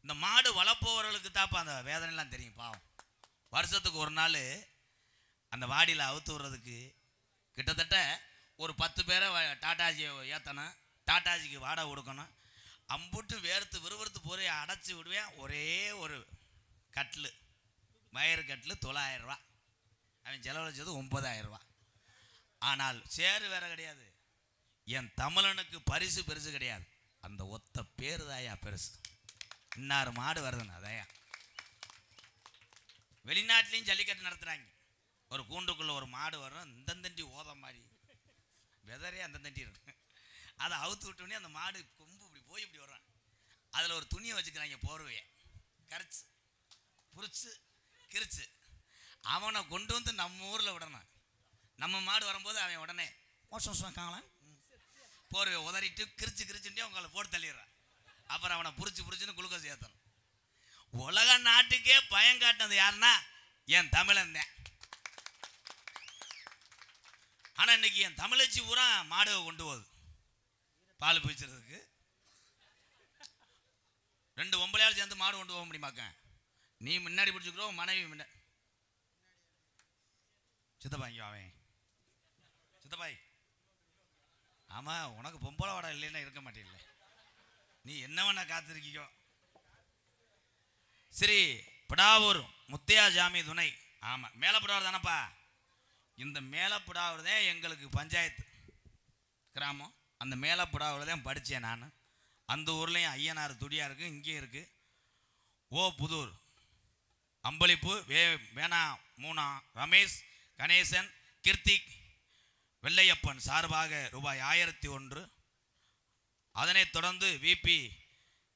இந்த மாடு வளர்ப்பவர்களுக்கு தாப்பா அந்த வேதனைலாம் தெரியும். பாவம், வருஷத்துக்கு ஒரு நாள் அந்த வாடியில் அவுத்து விடுறதுக்கு கிட்டத்தட்ட ஒரு 10 பேரை டாட்டாஜியை ஏற்றணும், டாட்டாஜிக்கு வாடகை கொடுக்கணும். அம்புட்டு வேர்த்து விறுவிறுத்து போய் அடைச்சி விடுவேன். ஒரே ஒரு கட்டில், மயிறு கட்டில் 9,000 ரூபா. அவன் செலவழிச்சது 9,000 ரூபா. ஆனால் சேரு வேற கிடையாது. என் தமிழனுக்கு பரிசு பெருசு கிடையாது, அந்த ஒத்த பேரு தாயா பெருசு. இன்னாறு மாடு வருதுன்னு அதையா. வெளிநாட்டிலையும் ஜல்லிக்கட்டு நடத்துகிறாங்க. ஒரு கூண்டுக்குள்ளே ஒரு மாடு வரும், இந்த தண்டி ஓத மாதிரி வெதரே அந்த தண்டி இருக்கு. அதை அவுத்து விட்டோடனே அந்த மாடு கொம்பு இப்படி போய் இப்படி வர்றான். அதில் ஒரு துணியை வச்சுக்கிறாங்க, போர்வையை கரைச்சி புரிச்சு கிரிச்சு அவனை கொண்டு வந்து நம்ம ஊரில் விடணும். நம்ம மாடு வரும்போது அவன் உடனே மோசம் இருக்காங்களாம் போர்வை உதறிட்டு கிரிச்சுட்டே உங்களை போட்டு தள்ளிடுறான். அப்புறம் அவனை புரிச்சுன்னு குளுக்கோஸ் ஏற்றணும். உலக நாட்டுக்கே பயம் காட்டினது யாருன்னா என் தமிழன் தான். ஆனால் இன்னைக்கு என் தமிழச்சி பூரா மாடுவை கொண்டு போகுது பால் பீச்சுறதுக்கு. 2 ஒம்பளையால் சேர்ந்து மாடு கொண்டு போக முடியுமாக்க? நீ முன்னாடி பிடிச்சிக்கிறோ, மனைவி முன்ன. சித்தப்பா இங்கே அவன் சித்தப்பாய். ஆமாம், உனக்கு பொம்பளை வாடா இல்லைன்னா இருக்க மாட்டேன்ல, நீ என்னவன காத்திருக்கியோ. சரி, பிடாவூர் முத்தையா ஜாமி துணை. ஆமாம், மேலப்பிடாவூர் தானப்பா. இந்த மேலப்பிடாவூர் தான் எங்களுக்கு பஞ்சாயத்து கிராமம். அந்த மேலப்பிடாவூர் தான் படித்தேன் நான். அந்த ஊர்லேயும் ஐயனார் துடியாக இருக்குது, இங்கேயும் இருக்குது. புதூர் அம்பளிப்பு வேணா மூணா ரமேஷ், கணேசன், கிருத்திக், வெள்ளையப்பன் சார்பாக ரூபாய் 1001. அதனைத் தொடர்ந்து விபி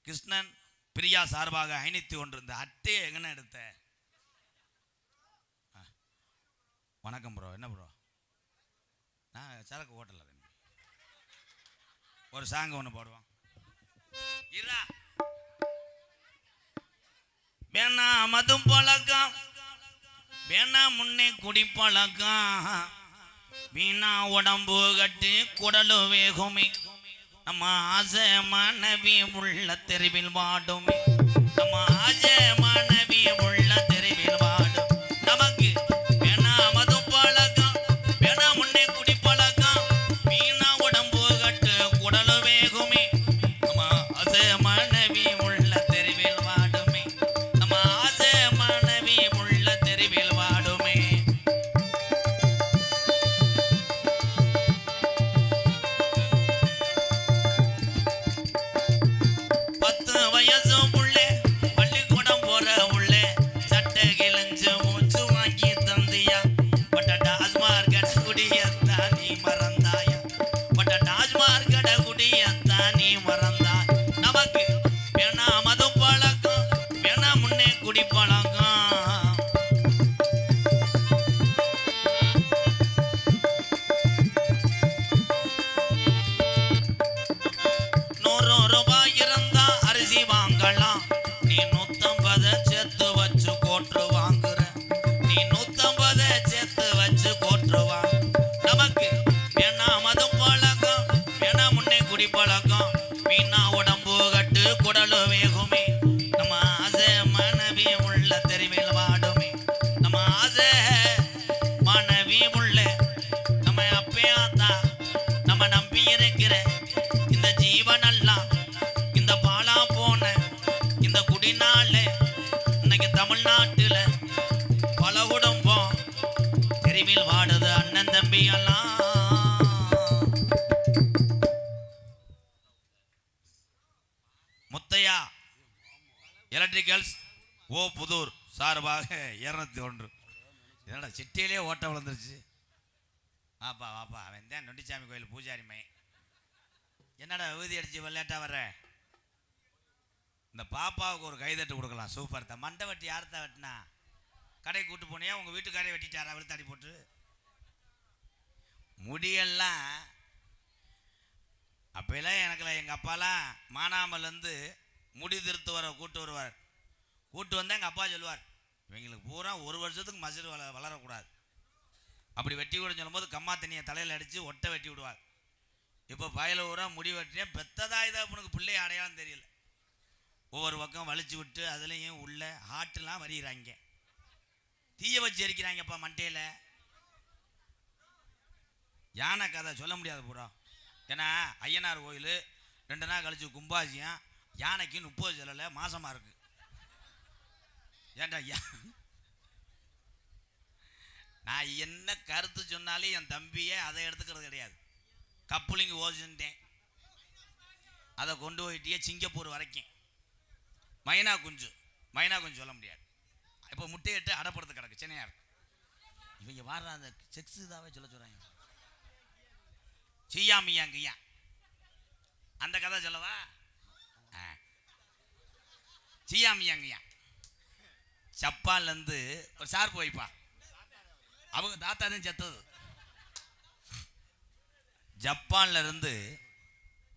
கிருஷ்ணன், பிரியா சார்பாக 501. இந்த அட்டையை எங்கன்னு எடுத்த? வணக்கம் ப்ரோ. என்ன ப்ரோ? நான் சரக்கு ஹோட்டலில் ஒரு சாங் ஒன்று போடுவோம். இரா வேணா மதும் பழக்கம், வேணா முன்னே குடி பழக்கம், வீணா உடம்பு கட்டு குடலு வேகுமே. நம்ம ஆசை மனைவி உள்ள தெருவில் வாடும் நம்ம ஆசை மனைவி உள்ள தெருவில் வாடும் நமக்கு வேணா மது பழக்கம் வேணா முன்னே குடி பழக்கம் வீணா உடம்பு கட்டு குடலு வேகுமே நம்ம ஆசை மனைவி உள்ள தெருவில் வாடுமே நம்ம ஆசை மனைவி உள்ள தெருவில் வாடுமே 10 வயசு புள்ளே பள்ளிக்கூடம் போற உள்ளே சட்டை கிழிஞ்சு மூச்சு வாங்கி தந்தியா பட்ட டாஸ்மார் கடை குடியத்தான் நீ மறந்தாயா பட்ட டாஸ்மார் கடை குடியத்தான் நீ மறந்தாய் நமக்கு வேணா மது பழக்கம் வேணா முன்னே குடி பழக்கம் ₹100 இருந்தா அரிசி வாங்கலாம் நீ 150 சேர்த்து வச்சு கோட்டு வாங்குற நீ 150 சேர்த்து வச்சு கோட்டு வாங்க நமக்கு வேணா மது பழக்கம் வேணா முன்னே குடி பழக்கம் வீணா உடம்பு கட்டு குடலு வேகுமே நம்ம ஆசை மனைவி உள்ள தெருவில் வாடுமே நம்ம ஆசை மனைவி உள்ள நம்ம அப்பையாத்தா நம்ம நம்பி இருக்கிற இந்த ஜீவனெல்லாம் இந்த பாலா போன இந்த குடிநாள இன்னைக்கு தமிழ்நாட்டுல பல குடும்பம் தெருவில் வாடுது அண்ணன் தம்பி எல்லாம் முத்தையா எலக்ட்ரிக்கல்ஸ் ஓ புதூர் சார்பாக 201 என்னடா சிட்டியிலே ஓட்ட விழுந்துருச்சு வாப்பா வாப்பா அவன் தான் நொண்டிச்சாமி கோயில் பூஜாரி மையன் என்னடா விபூதி அடிச்சு விளையாட்டா வர்ற இந்த பாப்பாவுக்கு ஒரு கைதட்டு கொடுக்கலாம் சூப்பர் தான் மண்டை வெட்டி யார்த்தா வெட்டினா கடை கூட்டு போனியா உங்க வீட்டுக்காரே வெட்டிட்டாரா விழுத்தாடி போட்டு முடியெல்லாம் அப்பெல்லாம் எனக்குலாம் எங்கள் அப்பாலாம் மானாமலேருந்து முடி திருத்து வர கூட்டு வருவார் கூட்டு வந்தால் எங்கள் அப்பா சொல்லுவார் இவங்களுக்கு பூரா ஒரு வருஷத்துக்கு மசிறு வளரக்கூடாது அப்படி வெட்டி விட சொல்லும்போது கம்மா தண்ணியை தலையில் அடித்து ஒட்டை வெட்டி விடுவார் இப்போ பயல ஊரா முடி வெட்டினேன் பெத்ததா இதை உனக்கு பிள்ளை அடையாளம் தெரியல ஒவ்வொரு பக்கம் வலிச்சு விட்டு அதுலேயும் உள்ள ஹாட்டுலாம் வரிகிறாங்க தீய வச்சு எரிக்கிறாங்கப்பா மண்டையில் யானை கதை சொல்ல முடியாது பூரா ஏன்னா ஐயனார் கோயில் 2 நாள் கழிச்சு கும்பாசியம் யானைக்கு 30 செல்லலை மாசமாக இருக்கு ஏன்டா நான் என்ன கருத்து சொன்னாலே என் தம்பியே அதை எடுத்துக்கிறது கிடையாது கப்புலிங்க ஓசின்ட்டேன் அதை கொண்டு போயிட்டே சிங்கப்பூர் வரைக்கும் மைனா குஞ்சு சொல்ல முடியாது இப்போ முட்டையிட்டு அடப்படுத்து கிடக்கு சென்னையார் இவங்க வாடுற அந்த செக்ஸ் இதாவே சொல்ல சொல்கிறாங்க சியாமியாங்கய்யா அந்த கதை சொல்லவா சியாமியாங்கய்யா ஜப்பான்லேருந்து ஒரு சார் போய்ப்பா அவங்க தாத்தா தான் செத்தது ஜப்பான்ல இருந்து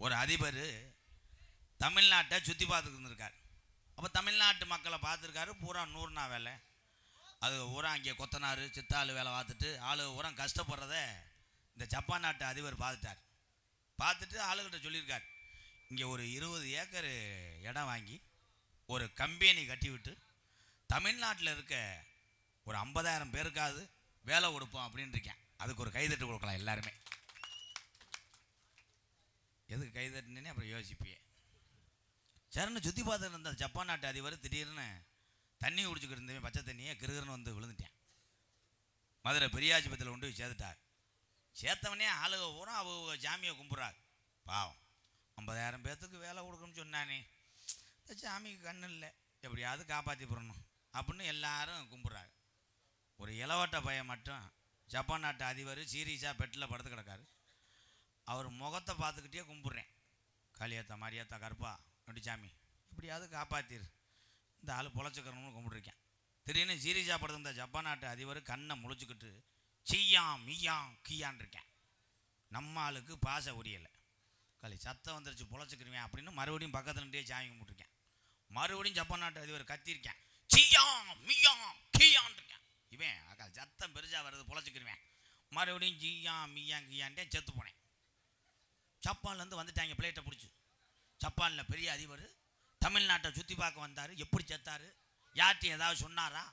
ஒரு அதிபர் தமிழ்நாட்டை சுற்றி பார்த்துட்டு இருந்திருக்கார் அப்போ தமிழ்நாட்டு மக்களை பார்த்துருக்காரு பூரா 100 நாள் வேலை அது பூரா அங்கே கொத்தனார் சித்தாள் வேலை பார்த்துட்டு ஆளு பூரா கஷ்டப்படுறத இந்த ஜப்பான் நாட்டு அதிபர் பார்த்துட்டு ஆளுகிட்ட சொல்லியிருக்கார் இங்கே ஒரு 20 ஏக்கர் இடம் வாங்கி ஒரு கம்பெனி கட்டி விட்டு தமிழ்நாட்டில் இருக்க ஒரு 50,000 பேருக்காவது வேலை கொடுப்போம் அப்படின்னு இருக்கேன் அதுக்கு ஒரு கைதட்டு கொடுக்கலாம் எல்லாருமே எதுக்கு கைதட்டுனே அப்புறம் யோசிப்பியே சரின்னு சுற்றி பார்த்துட்டு இருந்த ஜப்பான் நாட்டு அதிபர் திடீர்னு தண்ணி குடிச்சுக்கிட்டு இருந்தவன் பச்சை தண்ணியை கிருகிருன்னு வந்து விழுந்துட்டேன் மதுரை பெரியாஸ்பத்திரியில் கொண்டு போய் சேர்த்துட்டார் சேர்த்தவனே ஆளுக பூரா அவங்க சாமியை கும்பிட்றாரு பாவம் 50,000 பேர்த்துக்கு வேலை கொடுக்கணும்னு சொன்னானே இந்த சாமிக்கு கண்ணு இல்லை எப்படியாவது காப்பாற்றி போடணும் அப்படின்னு எல்லாரும் கும்பிட்றாங்க ஒரு இளவட்ட பையன் மட்டும் ஜப்பான் நாட்டு அதிபர் சீரியஸாக பெட்டில் படுத்து கிடக்காரு அவர் முகத்தை பார்த்துக்கிட்டே கும்பிட்றேன் காளியாத்தா மாரியாத்தா கருப்பா நொண்டிச்சாமி எப்படியாவது காப்பாற்றிரு இந்த ஆள் பொழைச்சிக்கிறணும்னு கும்பிட்ருக்கேன் திடீர்னு சீரியஸாக படுத்திருந்த ஜப்பான் நாட்டு அதிபர் கண்ணை முழிச்சுக்கிட்டு சீயாம் மீயாம் கீயான் இருக்கேன் நம்ம ஆளுக்கு பாச உரியலை களி சத்தம் வந்துருச்சு பொழைச்சிக்கிருவேன் அப்படின்னு மறுபடியும் பக்கத்தில் நின்றே சாமி கும்பிட்ருக்கேன் மறுபடியும் ஜப்பான் நாட்டு அதிபர் கத்திருக்கேன் சீயாம் மீயாம் கீயான் இருக்கேன் இவன் அக்கா சத்தம் பெருசாக வருது பொழைச்சிக்கிருவேன் மறுபடியும் ஜீயாம் மீயாம் கீயான்ட்டே செத்து போனேன் ஜப்பான்லேருந்து வந்துட்டாங்க பிளேட்டை பிடிச்சி. ஜப்பானில் பெரிய அதிபர் தமிழ்நாட்டை சுற்றி பார்க்க வந்தார். எப்படி செத்தார், யார்ட்டையும் ஏதாவது சொன்னாரா?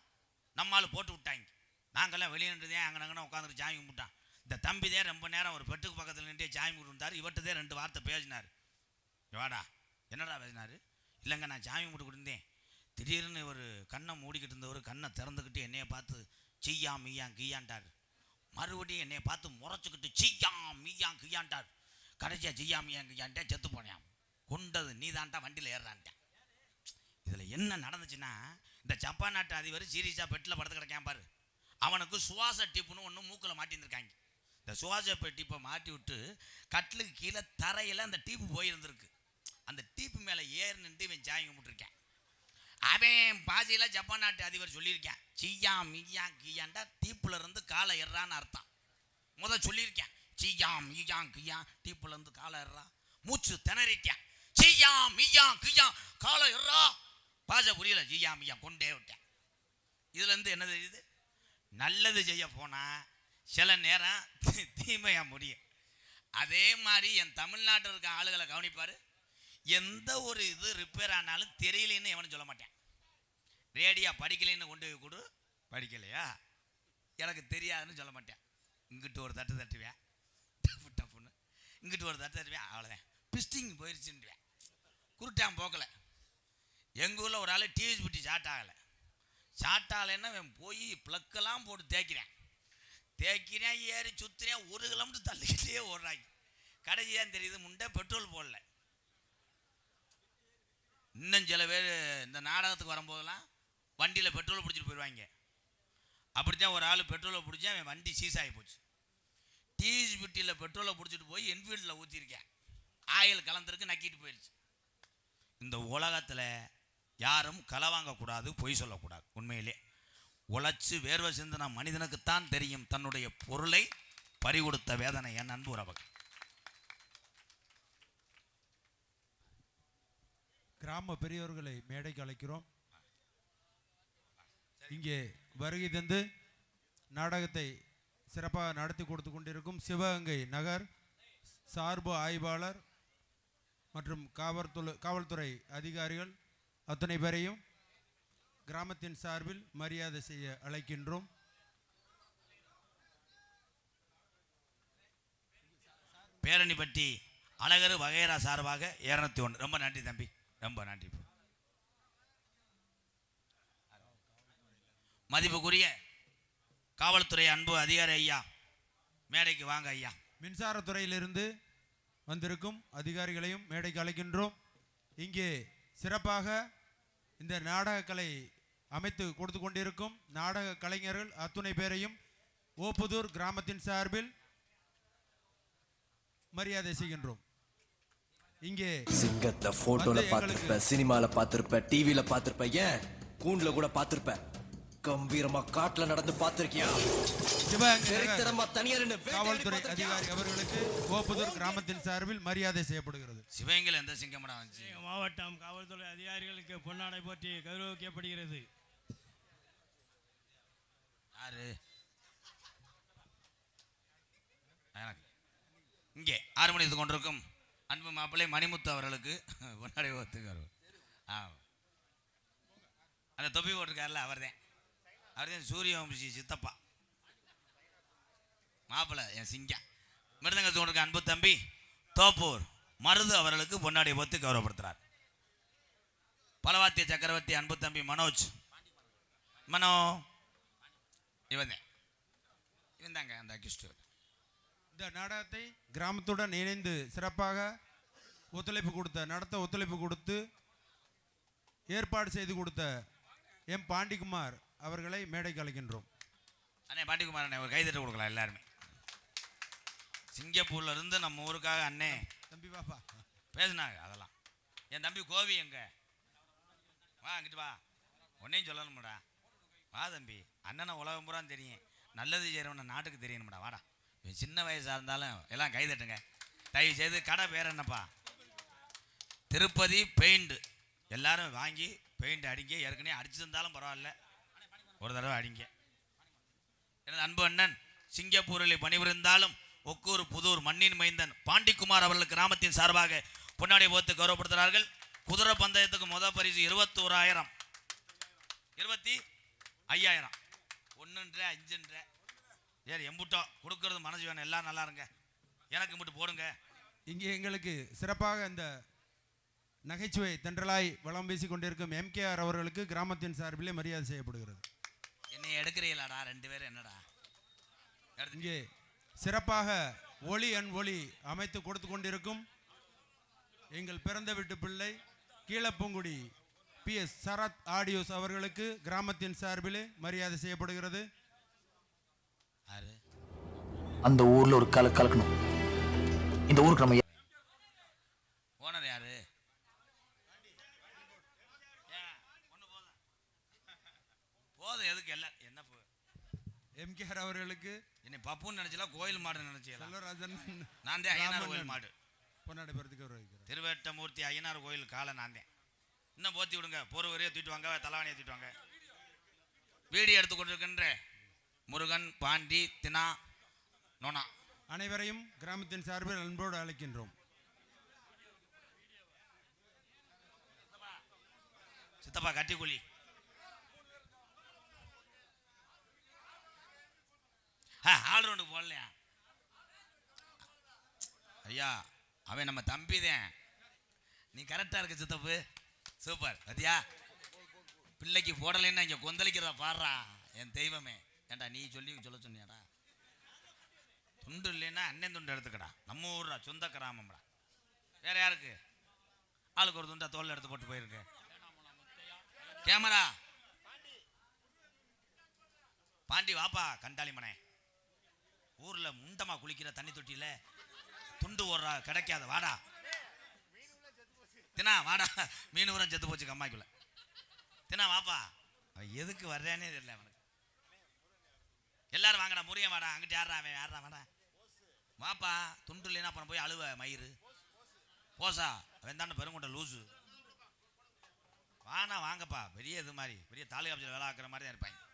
நம்மளால் போட்டு விட்டாங்க. நாங்கள்லாம் வெளியே நின்றுதே அங்கே அங்கே உட்காந்துட்டு சாமி கும்பிட்டான். இந்த தம்பி தான் ரொம்ப நேரம் ஒரு பெட்டுக்கு பக்கத்தில் நின்றே சாமி கும்பிட்டுருந்தார். இவர்கிட்டதே 2 வார்த்தை பேசினார். வாடா, என்னடா பேசினார்? இல்லைங்க, நான் சாமி கும்பிட்டு கொடுத்தேன். திடீர்னு ஒரு கண்ணை மூடிக்கிட்டு இருந்தவர் கண்ணை திறந்துக்கிட்டு என்னையை பார்த்து சீயா மீயா கியான்ட்டார். மறுபடியும் என்னையை பார்த்து முறைச்சிக்கிட்டு சீயா மீயா கியான்ட்டார். கடைசியாக சீயா மீயா கியான்ட்டே செத்து போனேன். கொண்டது நீ தான்ட்டா, வண்டியில் ஏறான்ட்டேன். இதில் என்ன நடந்துச்சுன்னா, இந்த ஜப்பான் நாட்டு அதிபர் சீரியஸாக பெட்டில் படுத்து கிடக்கான் பாரு. அவனுக்கு சுவாச டிப்புன்னு ஒன்று மூக்கில் மாட்டியிருந்திருக்காங்க. இந்த சுவாச டிப்பை மாட்டி விட்டு கட்டிலுக்கு கீழே தரையில் அந்த டீப்பு போயிருந்துருக்கு. அந்த டீப்பு மேலே ஏறி நின்று இவன் சாமி கும்பிட்டுருக்கேன். அவன் பாசியில் ஜப்பான் நாட்டு அதிபர் சொல்லியிருக்கேன், சீயா மீயா கியான்டா டீப்புல இருந்து காலை எறான்னு அர்த்தம். சொல்லியிருக்கேன், சீயா மீயா கியா டீப்புல இருந்து காலை எறா. மூச்சு திணறிட்டேன், சீயா மீயா கியா காலை எறா. பாச புரியல, சீயா மீயா கொண்டே விட்டேன். இதுலேருந்து என்ன தெரியுது? நல்லது செய்ய போனால் சில நேரம் தீமையாக முடியும். அதே மாதிரி என் தமிழ்நாட்டில் இருக்க ஆளுகளை கவனிப்பார். எந்த ஒரு இது ரிப்பேர் ஆனாலும் தெரியலேன்னு எவனும் சொல்ல மாட்டேன். ரேடியா படிக்கலைன்னு கொண்டு போய் கொடு, படிக்கலையா எனக்கு தெரியாதுன்னு சொல்ல மாட்டேன். இங்கிட்டு ஒரு தட்டு தட்டுவேன், டப்பு டப்புன்னு. இங்கிட்டு ஒரு தட்டு தட்டுவேன், அவ்வளோதான். பிஸ்டிங் போயிடுச்சுன்னுவேன். குருட்டான் போக்கலை. எங்கள் ஊரில் ஒரு ஆள் டிவிஸ் பிட்டி ஷார்ட் ஆகலை. ஷார்ட் ஆகலைன்னா அவன் போய் ப்ளக்கெல்லாம் போட்டு தேய்க்கிறேன். ஏறி சுற்றுறேன். 1 கிலோமீட்டர் தள்ளிக்கிட்டே ஓடுறாங்க. கடைசி தான் தெரியுது முண்டை பெட்ரோல் போடல. இன்னும் சில பேர் இந்த நாடகத்துக்கு வரும்போதெல்லாம் வண்டியில் பெட்ரோலை பிடிச்சிட்டு போயிடுவாங்க. அப்படித்தான் ஒரு ஆள் பெட்ரோலை பிடிச்சி அவன் வண்டி சீஸ் ஆகி போச்சு. டிவிஸ் பிட்டியில் பெட்ரோலை பிடிச்சிட்டு போய் என்ஃபீல்டில் ஊற்றிருக்கேன். ஆயில் கலந்துருக்கு, நக்கிட்டு போயிடுச்சு. இந்த உலகத்தில் யாரும் களை வாங்கக்கூடாது, பொய் சொல்லக்கூடாது. உண்மையிலே உழைச்சி வேர்வை சிந்தின மனிதனுக்குத்தான் தெரியும் தன்னுடைய பொருளை பறிகொடுத்த வேதனை. என் அன்பு உறவுகள், கிராம பெரியவர்களை மேடைக்கு அழைக்கிறோம். இங்கே வருகை தந்து நாடகத்தை சிறப்பாக நடத்தி கொடுத்து கொண்டிருக்கும் சிவகங்கை நகர் சார்பு ஆய்வாளர் மற்றும் காவல்துறை அதிகாரிகள் அத்தனை பேரையும் கிராமத்தின் சார்பில் மரியாதை செய்ய அழைக்கின்றோம். பேரணிப்பட்டி அழகர் வகைரா சார்பாக 201. ரொம்ப நன்றி தம்பி, ரொம்ப நன்றி. மதிப்புக்குரிய காவல்துறை அன்பு அதிகாரி ஐயா, மேடைக்கு வாங்க ஐயா. மின்சாரத்துறையிலிருந்து வந்திருக்கும் அதிகாரிகளையும் மேடைக்கு அழைக்கின்றோம். இங்கே சிறப்பாக இந்த நாடகக்கலை அமைத்து கொடுத்து கொண்டிருக்கும் நாடக கலைஞர்கள் அத்துணை பேரையும் ஓப்புதூர் கிராமத்தின் சார்பில் மரியாதை செய்கின்றோம். இங்கே சிங்கத்தை போட்டோல பார்த்திருப்ப, சினிமால பார்த்திருப்ப, டிவில பார்த்திருப்ப, ஏன் கூண்டுல கூட பார்த்திருப்ப. கம்பீரமா காட்டுல நடந்து பார்த்திருக்கியா? காவல்துறை அதிகாரி அவர்களுக்கு ஓப்புதூர் கிராமத்தின் சார்பில் மரியாதை செய்யப்படுகிறது. சிவகங்கையில் எந்த சிங்கமடா வந்துச்சு? மாவட்டம் காவல்துறை அதிகாரிகளுக்கு பொன்னாடை போற்றி கௌரவிக்கப்படுகிறது. யாரு? இங்கே 6 மணிக்கு கொண்டிருக்கும் அன்பு மாப்பிள்ளை மணிமுத்து அவர்களுக்கு பொன்னாடை போத்துக்காரு. அந்த தொப்பி போட்டிருக்காருல அவர்தான் சூரிய வம்சி சித்தப்பா மாப்பிள்ளை என் சிங்கம். மிருதங்க கொண்டிருக்க அன்பு தம்பி தோப்பூர் மருது அவர்களுக்கு பொன்னாடை போத்து கௌரவப்படுத்துறார். பலவாத்திய சக்கரவர்த்தி அன்பு தம்பி மனோஜ் இவன் தாங்க அந்த அக்யூஸ்ட். இந்த நாடகத்தை கிராமத்துடன் இணைந்து சிறப்பாக ஒத்துழைப்பு கொடுத்து ஏற்பாடு செய்து கொடுத்த எம் பாண்டிக்குமார் அவர்களை மேடைக்கு அழைக்கின்றோம். அண்ணே பாண்டிக்குமார் அண்ணே ஒரு கைதட்ட கொடுக்கலாம் எல்லாருமே. சிங்கப்பூர்ல இருந்து நம்ம ஊருக்காக அண்ணே தம்பி பாப்பா பேசினாங்க. அதெல்லாம் என் தம்பி கோவி எங்க வா, அங்கிட்டு வா, ஒன்னையும் சொல்லணும்டா. வா தம்பி, அண்ணனை உலகம் பூரா தெரியும், நல்லது செய்கிறவன நாட்டுக்கு தெரியணும்டா. வாடா, சின்ன வயசாக இருந்தாலும் எல்லாம் கைதட்டுங்க தயவு செய்து. கடை பேர் என்னப்பா? திருப்பதி பெயிண்ட். எல்லாரும் வாங்கி பெயிண்ட் அடிங்க. ஏற்கனவே அடிச்சு இருந்தாலும் பரவாயில்ல, ஒரு தடவை அடிங்க. எனது அன்பு அண்ணன் சிங்கப்பூரில் பணிபுரிந்தாலும் ஒக்கூர் புதூர் மண்ணின் மைந்தன் பாண்டிக்குமார் அவர்கள் கிராமத்தின் சார்பாக பொன்னாடை போத்து கௌரவப்படுத்துகிறார்கள். குதிரை பந்தயத்துக்கு முதல் பரிசு 21,000 25,000 1 5 ஏறு எம்புட்டோ கொடுக்கறது மனசு வேணும். எல்லாம் நல்லா இருங்க, எனக்கு மட்டும் போடுங்க. இங்கே எங்களுக்கு சிறப்பாக இந்த நகைச்சுவை தென்றலாய் வளம் வீசி கொண்டிருக்கும் MKR அவர்களுக்கு கிராமத்தின் சார்பிலே மரியாதை செய்யப்படுகிறது. என்னை எடுக்கிறீங்களாடா 2 பேரும்? என்னடா இங்கே சிறப்பாக ஒளி ஒளி அமைத்து கொடுத்து கொண்டிருக்கும் எங்கள் பிறந்த வீட்டு பிள்ளை கீழப்பூங்குடி PS சரத் ஆடியோஸ் அவர்களுக்கு கிராமத்தின் சார்பிலே மரியாதை செய்யப்படுகிறது. அந்த ஊர்ல ஒரு கலக்கணும். இந்த ஊருக்கு நம்ம ஓனர் யாரு? போதும் எதுக்கு எல்லாம் என்ன MKR அவர்களுக்கு என்னை பப்புன்னு நினைச்சலாம், கோயில் மாடு நினைச்சலாம். செல்வராஜன் நான் தான் ஐயனார் கோயில் மாடு. பொன்னாடை பருத்துக்கு வருகிறார். திருவேட்டமூர்த்தி ஐயனார் கோயில் காலை நான் தான். இன்னும் போத்தி விடுங்க, பொறுவரையை தூக்கிட்டு வாங்க, தலைவாணியை தூக்கிட்டு வாங்க. வீடியோ எடுத்து கொண்டிருக்கின்ற முருகன், பாண்டி, தினா, நோனா அனைவரையும் கிராமத்தின் சார்பில் அன்போடு அழைக்கின்றோம். சித்தப்பா கட்டிக்குழி ஆல்ரவுண்டுக்கு போடலையா ஐயா? அவன் நம்ம தம்பி தான். நீ கரெக்டாக இருக்க சித்தப்பு, சூப்பர். பத்தியா பிள்ளைக்கு போடலைன்னா இங்கே கொந்தளிக்கிறதா பாடுறா என் தெய்வமே. ஏண்டா நீ சொல்ல சொன்னியாடா? துண்டு இல்லைன்னா அண்ணன் துண்டு எடுத்துக்கடா. நம்ம ஊர்ரா, சொந்த கிராமம்டா. வேற யாருக்கு? ஆளுக்கு ஒரு துண்டா தோல் எடுத்து போட்டு போயிருக்கு. கேமரா பாண்டி வாப்பா. கண்டாளி மனே ஊர்ல முண்டமா குளிக்கிற தண்ணி தொட்டியில துண்டு ஓடுறா, கிடைக்காத வாடா. தினா வாடா, மீன் ஊரம் செத்து போச்சு கம்மாய்க்குள்ள. தினா வாப்பா. அவன் எதுக்கு வர்றானே தெரியல அவனுக்கு. எல்லாரும் வாங்கடா, முறிய வாடா. அங்கிட்டு யாரா அவன்? யாரா வாடா வாப்பா. துண்டு இல்லைன்னா அப்புறம் போய் அழுவ மயிறு போசா. அவன் தானே பெருங்கொண்ட லூசு. வானா வாங்கப்பா. பெரிய இது மாதிரி பெரிய தாலுகா ஆஃபீஸில் வேலை ஆக்குற மாதிரி தான் இருப்பாங்க.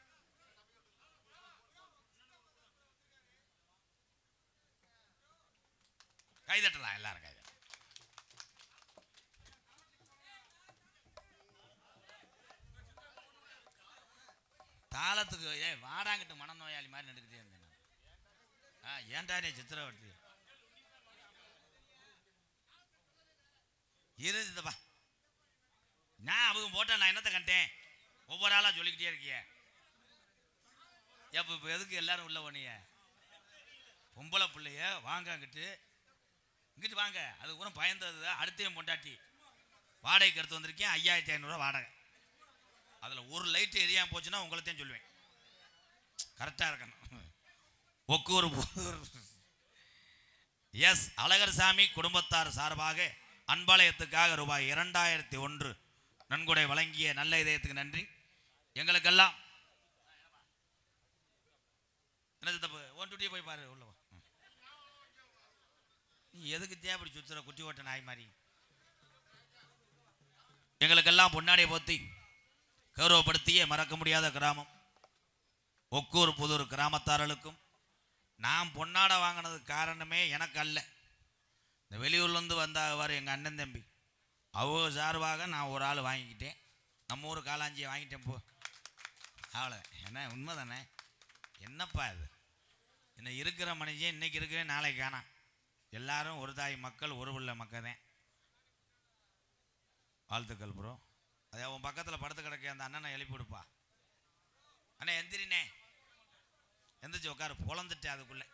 கைதட்டலாம், எல்லாரும் கைதட்டலாம். தாளத்துக்கு வாடாங்கிட்டு மனநோயாளி மாதிரி நடிக்கிட்டே இருந்தேன். ஏன்டா நீ சித்திரவர்த்தி இருந்துப்பா. நான் அவங்க போட்டா நான் என்னத்தை கண்டேன்? ஒவ்வொரு ஆளா சொல்லிக்கிட்டே இருக்கிய. இப்போ எதுக்கு எல்லாரும் உள்ள போனிய? பொம்பளை பிள்ளைய வாங்க இங்கிட்டு வாங்க. அது கூட பயந்தது. அடுத்தையும் பொண்டாட்டி வாடகைக்கு எடுத்து வந்திருக்கேன். 5,500 வாடகை. அதில் ஒரு லைட்டு எரியாமல் போச்சுன்னா உங்களைத்தான் சொல்லுவேன். கரெக்டாக இருக்கணும். ஒக்கூர் எஸ் அழகர் சாமி குடும்பத்தார் சார்பாக அன்பாலயத்துக்காக ரூபாய் 2,001 நன்கொடை வழங்கிய நல்ல இதயத்துக்கு நன்றி. எங்களுக்கெல்லாம் என்ன தப்பு? 120 போய் பாரு உள்ள. நீ எதுக்கு தேவை சுத்துற குட்டி ஓட்ட நாய் மாதிரி? எங்களுக்கெல்லாம் பொன்னாடை போத்தி கௌரவப்படுத்திய மறக்க முடியாத கிராமம் ஒக்கூர் புதூர் கிராமத்தார்களுக்கும் நான் பொன்னாடை வாங்கினதுக்கு காரணமே எனக்கு அல்ல. இந்த வெளியூர்லேருந்து வந்தார் எங்கள் அண்ணன் தம்பி, அவங்க சார்பாக நான் ஒரு ஆள் வாங்கிக்கிட்டேன். நம்ம ஊர் காலாஞ்சியை வாங்கிட்டேன். போ அவ்வளோ என்ன உண்மை தானே? என்னப்பா இது? இன்னும் இருக்கிற மனுஷன் இன்னைக்கு இருக்கவே நாளைக்கு காணாம். எல்லாரும் ஒரு தாய் மக்கள், ஒரு பிள்ளை மக்கள் தான். வாழ்த்துக்கள் ப்ரோ. அதே உன் பக்கத்தில் படுத்து கிடக்க அந்த அண்ணனை எழுப்பி விடுப்பா. அண்ணே எந்திரினே, எந்திரிச்சு உட்காரு. பொழந்துட்டு அதுக்குள்ள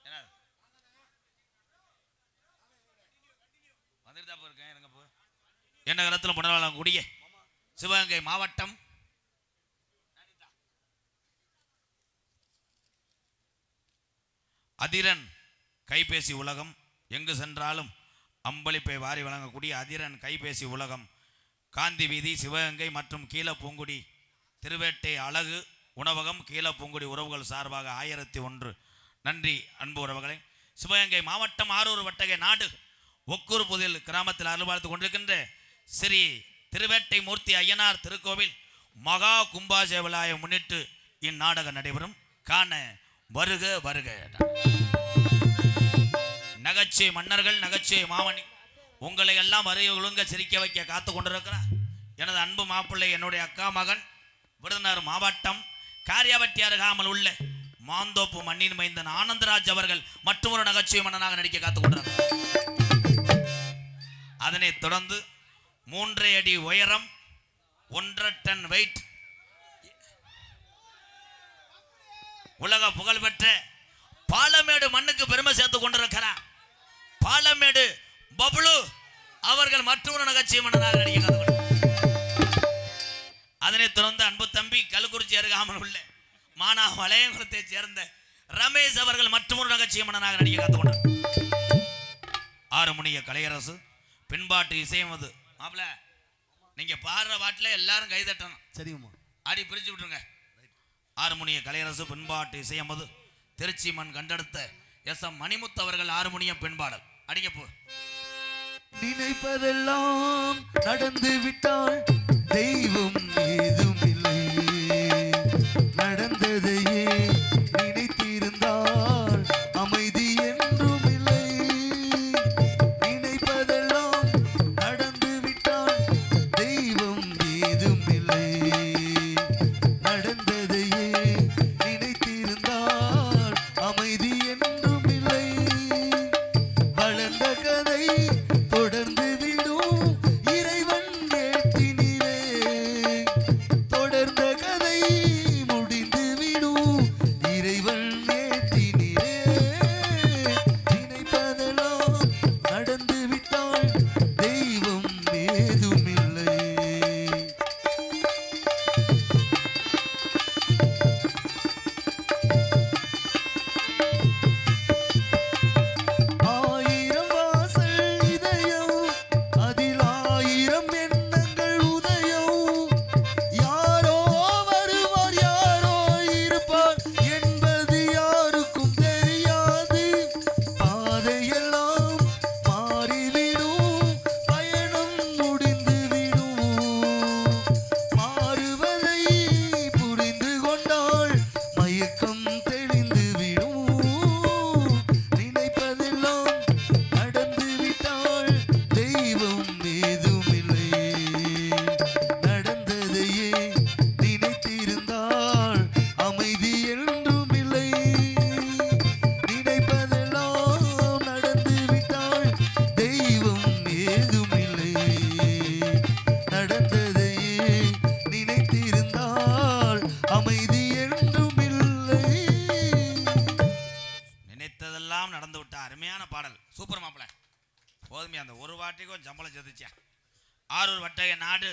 என்ன வந்துட்டு தான் இருக்கேன். இருங்க போ. என்ன காலத்தில் முன்னாள் கூடிய சிவகங்கை மாவட்டம் அதிரன் கைபேசி உலகம், எங்கு சென்றாலும் அம்பளிப்பை வாரி வழங்கக்கூடிய அதிரன் கைபேசி உலகம், காந்தி வீதி சிவகங்கை மற்றும் கீழப்பூங்குடி திருவேட்டை அழகு உணவகம் கீழப்பூங்குடி உறவுகள் சார்பாக 1,001 நன்றி அன்பு உறவுகளை. சிவகங்கை மாவட்டம் ஆரூர் வட்டகை நாடு ஒக்கூர் புதில் கிராமத்தில் அருள்பார்த்து கொண்டிருக்கின்ற ஸ்ரீ திருவேட்டை மூர்த்தி ஐயனார் திருக்கோவில் மகா கும்பாசேவலாயை முன்னிட்டு இந்நாடகம் நடைபெறும். காண வருக வருக. நகைச்சுவை மன்னர்கள், நகைச்சுவை மாமணி, உங்களை எல்லாம் வருகை ஒழுங்க சிரிக்க வைக்க காத்து கொண்டிருக்கிறார் எனது அன்பு மாப்பிள்ளை, என்னுடைய அக்கா மகன், விருதுநகர் மாவட்டம் காரியாவட்டி அருகாமல் உள்ள மாந்தோப்பு மண்ணின் மைந்தன் ஆனந்தராஜ் அவர்கள் மற்றொரு நகைச்சுவை மன்னனாக நடிக்க காத்துக் கொண்டிருக்கிறார். அதனைத் தொடர்ந்து 3 அடி உயரம், 1.5 டன் வெயிட், உலக புகழ்பெற்ற பாலமேடு மண்ணுக்கு பெருமை சேர்த்துக் கொண்டிருக்கிறார் பாலமேடு பப்ளு அவர்கள் மற்றொரு நகைச்சுவை மன்னனாக நடிக்க காத்துக் கொண்டிருக்கிறார். அதனைத் தொடர்ந்து அன்பு தம்பி கல்குறிச்சி அருகாமல் உள்ள மானா வளையங்குளத்தை சேர்ந்த ரமேஷ் அவர்கள் மற்றொரு நகைச்சுவை மன்னனாக நடிக்க காத்துக்கொண்டார். 6 மணிய கலையரசு பின்பாட்டு இசையமது. மாப்பிள, நீங்க பாடுற பாட்டில் எல்லாரும் கைதட்டணும். சரிங்கம்மா. ஆடி பிரிச்சு விட்டுருங்க. 6 மணிய கலையரசு பின்பாட்டு இசையமது. திருச்சி மண் கண்டெடுத்த எஸ்.எம். மணிமுத்து அவர்கள் 6 மணிய பெண்பாடல். அடிங்க போ. நினைப்பதெல்லாம் நடந்து விட்டால் தெய்வம் ஏதும் இல்லை, நடந்ததையே நினைத்திருந்தால் அமைதி என்றும் இல்லை. நினைப்பதெல்லாம் நடந்து விட்டால் தெய்வம் ஏதும் இல்லை, நடந்ததையே நினைத்திருந்தால் அமைதி என்றும் இல்லை. வளர்ந்த கதை தொடர்ந்து விடும் இறைவன் ஏற்றினிலே, தொடர்ந்த கதை முடிந்து விடும் இறைவன் ஏற்றினிலே. நினைப்பதெல்லாம் நடந்து விட்டால் தெய்வம் ஏதுமில்லை. ஆயிரம் வாசல் இதயம், அதில் 1000 எண்ணங்கள் உதயம். யாரோ வருவார், யாரோ இருப்பார் என்பது யாருக்கும் தெரியாது. பாதையெல்லாம் மாறிவிடும், பயணம் முடிந்துவிடும். மாறுவதை புரிந்து கொண்டால் மயக்கம் தெளிந்துவிடும். நினைப்பதெல்லாம் நடந்து விட்டால் தெய்வம் ஏதுமில்லை, நடந்ததையே நினைத்திருந்தால் அமைதி என்றும் இல்லை. நினைப்பதெல்லாம் நடந்து விட்டால் தெய்வம் ஏதுமில்லை, நடந்ததையே நினைத்திருந்தால் அமைதி என்றும் இல்லை. நினைத்ததெல்லாம் நடந்து விட்ட அருமையான பாடல். சூப்பர் மாப்பிள. போதுமே, அந்த ஒரு வாட்டிக்கும் சம்பளம் செதுச்சா. ஆரூர் வட்டக நாடு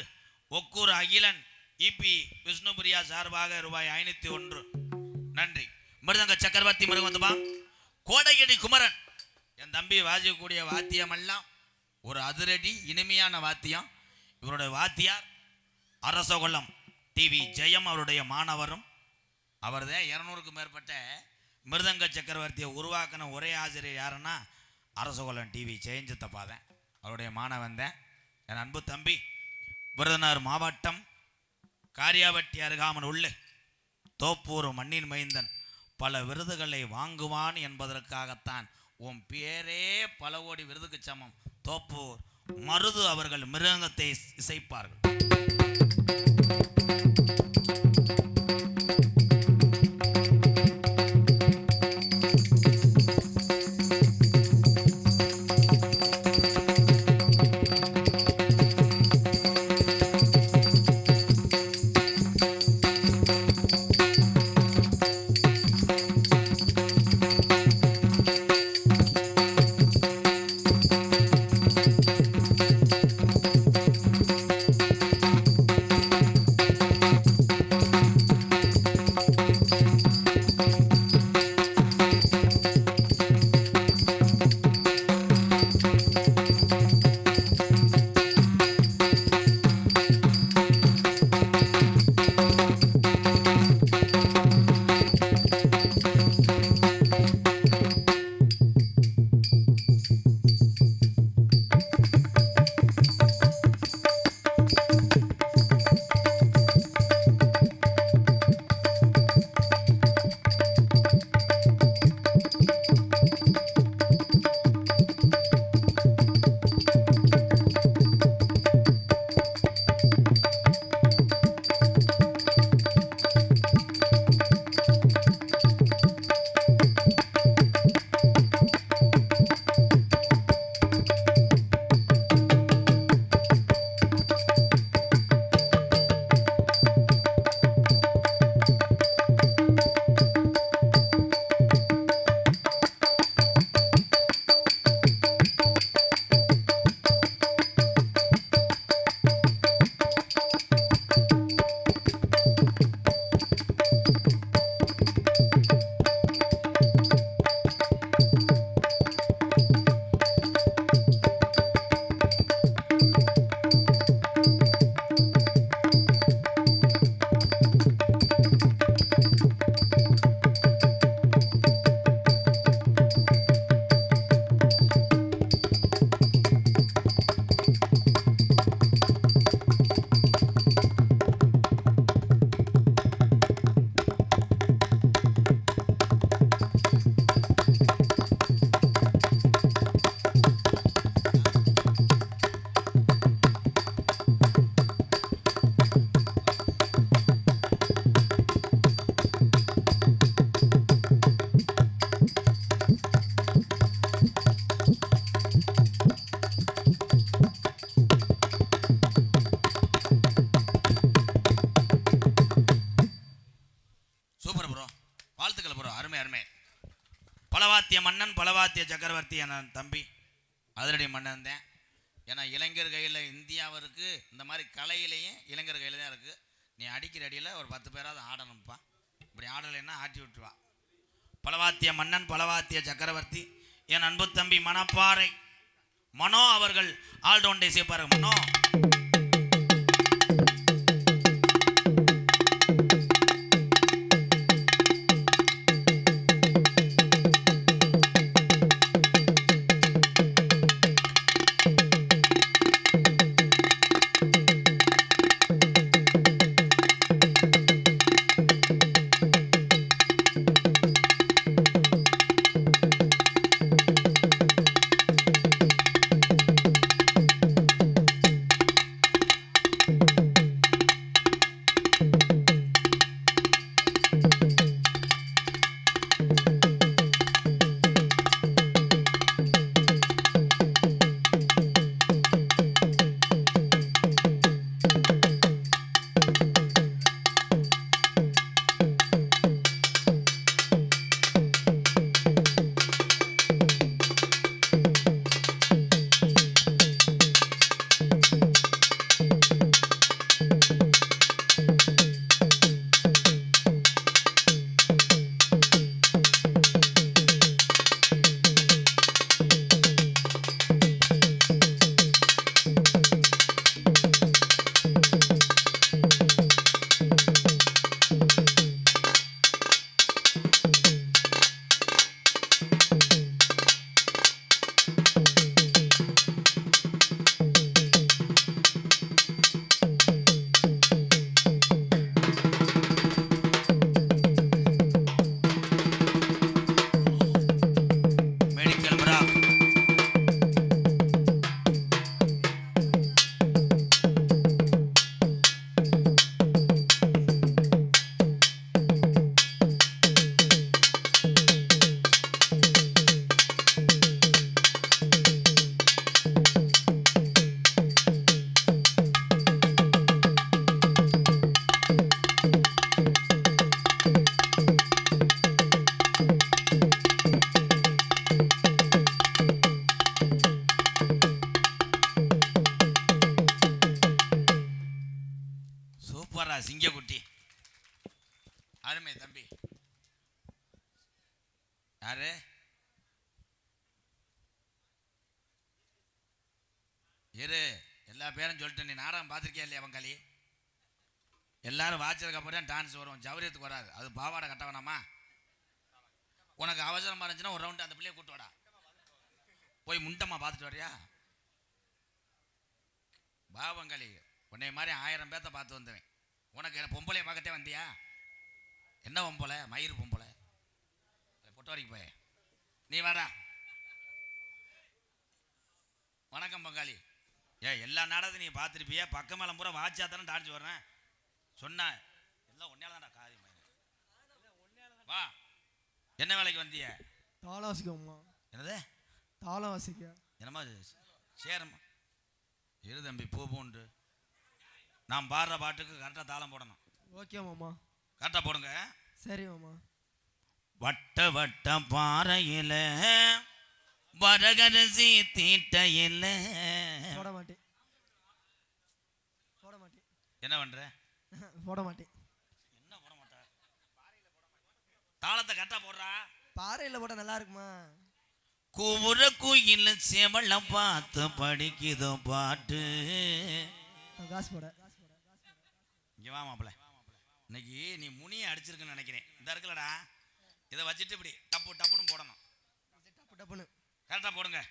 ஒக்கூர் அகிலன் இபி விஷ்ணுபிரியா சார்பாக ரூபாய் 501. நன்றி. மிருதங்க சக்கரவர்த்தி மிருகவந்தபா கோடையடி குமரன், என் தம்பி வாசிக்கக்கூடிய வாத்தியம் எல்லாம் ஒரு அதிரடி இனிமையான வாத்தியம். இவருடைய வாத்தியார் அரசகுளம் டிவி ஜெயம் அவருடைய மாணவரும். அவர்தான் 200க்கும் மேற்பட்ட மிருதங்க சக்கரவர்த்தியை உருவாக்கின ஒரே ஆசிரியர் யாருன்னா அரசகுளம் டிவி ஜெயஞ்சித்தப்பாதன், அவருடைய மாணவன் தான். என் அன்பு தம்பி விருதுநகர் மாவட்டம் காரியாவட்டி அருகாமல் உள்ள தோப்பூர் மண்ணின் மைந்தன் பல விருதுகளை வாங்குவான் என்பதற்காகத்தான் உன் பேரே பல கோடி விருதுக்கு சமம். தோப்பூர் மருது அவர்கள் மிருதங்கத்தை இசைப்பார்கள். பலவாத்திய சக்கரவர்த்தி என் தம்பி அதிரடி மன்னன் தான். ஏன்னா இளைஞர் கையில் இந்தியாவிற்கு இந்த மாதிரி கலையிலையும் இளைஞர் கையில் தான் இருக்குது. நீ அடிக்கிற அடியில் ஒரு 10 பேராவது ஆடணும்ப்பா. இப்படி ஆடலைன்னா ஆட்டி விட்டுருவா. பலவாத்திய மன்னன் பலவாத்திய சக்கரவர்த்தி என் அன்பு தம்பி மணப்பாறை மனோ அவர்கள் ஆல்டவுன் டே சேர்ப்பாரு. மனோ சிங்கக்குட்டி அருமை தம்பி. யாரு இரு எல்லா பேரும் சொல்லிட்டு நீ நாடகம் பார்த்துருக்கியா இல்லையா பங்காளி? எல்லாரும் வாட்சதுக்கு அப்புறம் டான்ஸ் வரும், ஜவுரியத்துக்கு வராது. அது பாவாடை கட்ட வேணாமா? உனக்கு அவசரமா இருந்துச்சுன்னா ஒரு ரவுண்டு அந்த பிள்ளைய கூட்டு வாடா, போய் முண்டமா பார்த்துட்டு வரியா? பா பங்காளி, உன்னை மாதிரி 1000 பேர்த்த பார்த்து வந்தவன். உனக்கு என்ன பொம்பளைய பார்க்கத்தே வந்தியா? என்ன பொம்பளை? மயிறு பொம்பளை. பொட்ட வரைக்கும் போய நீ வாடா. வணக்கம் பங்காளி. எல்லா நாடகத்தையும் நீ பார்த்துருப்பிய. பக்கம் மேலே பூரா வாட்சா தானே டான்ஸ் வர்றேன் சொன்ன. எல்லாம் ஒன்னால தான்டா காரி வா. என்ன வேலைக்கு வந்திய? தாளம் வாசிக்கம்மா. என்னது தாளம் வாசிக்க? என்னம்மா சேரம்மா இரு தம்பி. பூ பூண்டு நான் பாடுற பாட்டுக்கு கரெக்டாக தாளம் போடணும். ஓகே மாமா. கரெக்டாக போடுங்க. சரி மாமா. வட்ட வட்ட பாறையில் வரகரசி தீட்டையில் போட மாட்டேன். போட மாட்டேன். என்ன பண்ற? போட மாட்டேன். என்ன போட மாட்டா? தாளத்தை கரெக்டாக போடுறா. பாறையில் போட நல்லா இருக்குமா? கூவுற குயில் செவள பார்த்து படிக்குதோ பாட்டு. காசு போட. இங்கே வா மாப்பிள்ள. இன்னைக்கு நீ முனியை அடிச்சிருக்குன்னு நினைக்கிறேன். இந்த இருக்குல்லடா, இதை வச்சுட்டு இப்படி டப்பு டப்புன்னு போடணும். டப்பு டப்புன்னு கரெக்டாக போடுங்க.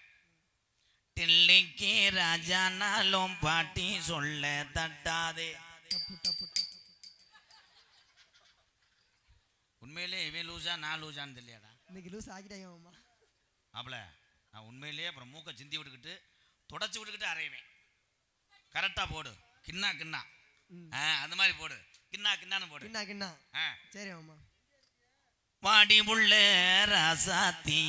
டில்லிக்கே ராஜா நாளும் பாட்டி சொல்ல தட்டாதே. டப்பு டப்பு டப்பு. உண்மையிலே இவன் லூசா நான் லூசான்னு தெரியலடா. இன்னைக்கு லூஸ் ஆகிட்டாங்க மாமா. மாப்பிள்ள, நான் உண்மையிலேயே அப்புறம் மூக்கை சிந்தி விட்டுக்கிட்டு தொடச்சி விட்டுக்கிட்டு அரைவேன். கரெக்டாக போடு. கிண்ணா கிண்ணா அந்த மாதிரி போடு. கிண்ணா கிண்ணான்னு போடு. கிண்ணா கிண்ணா. சரி மாமா. வாடி உள்ள ராசாத்தி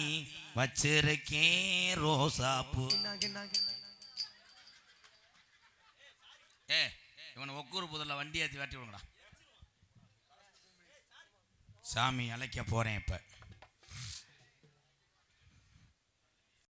வச்சிருக்கேன் ரோசாப்பூ. கிண்ணா கிண்ணா கிண்ணா. இவனை ஒக்கூர் புதரில் வண்டி ஏற்றி வாட்டி விடுங்கடா. சாமி அழைக்க போகிறேன் இப்போ.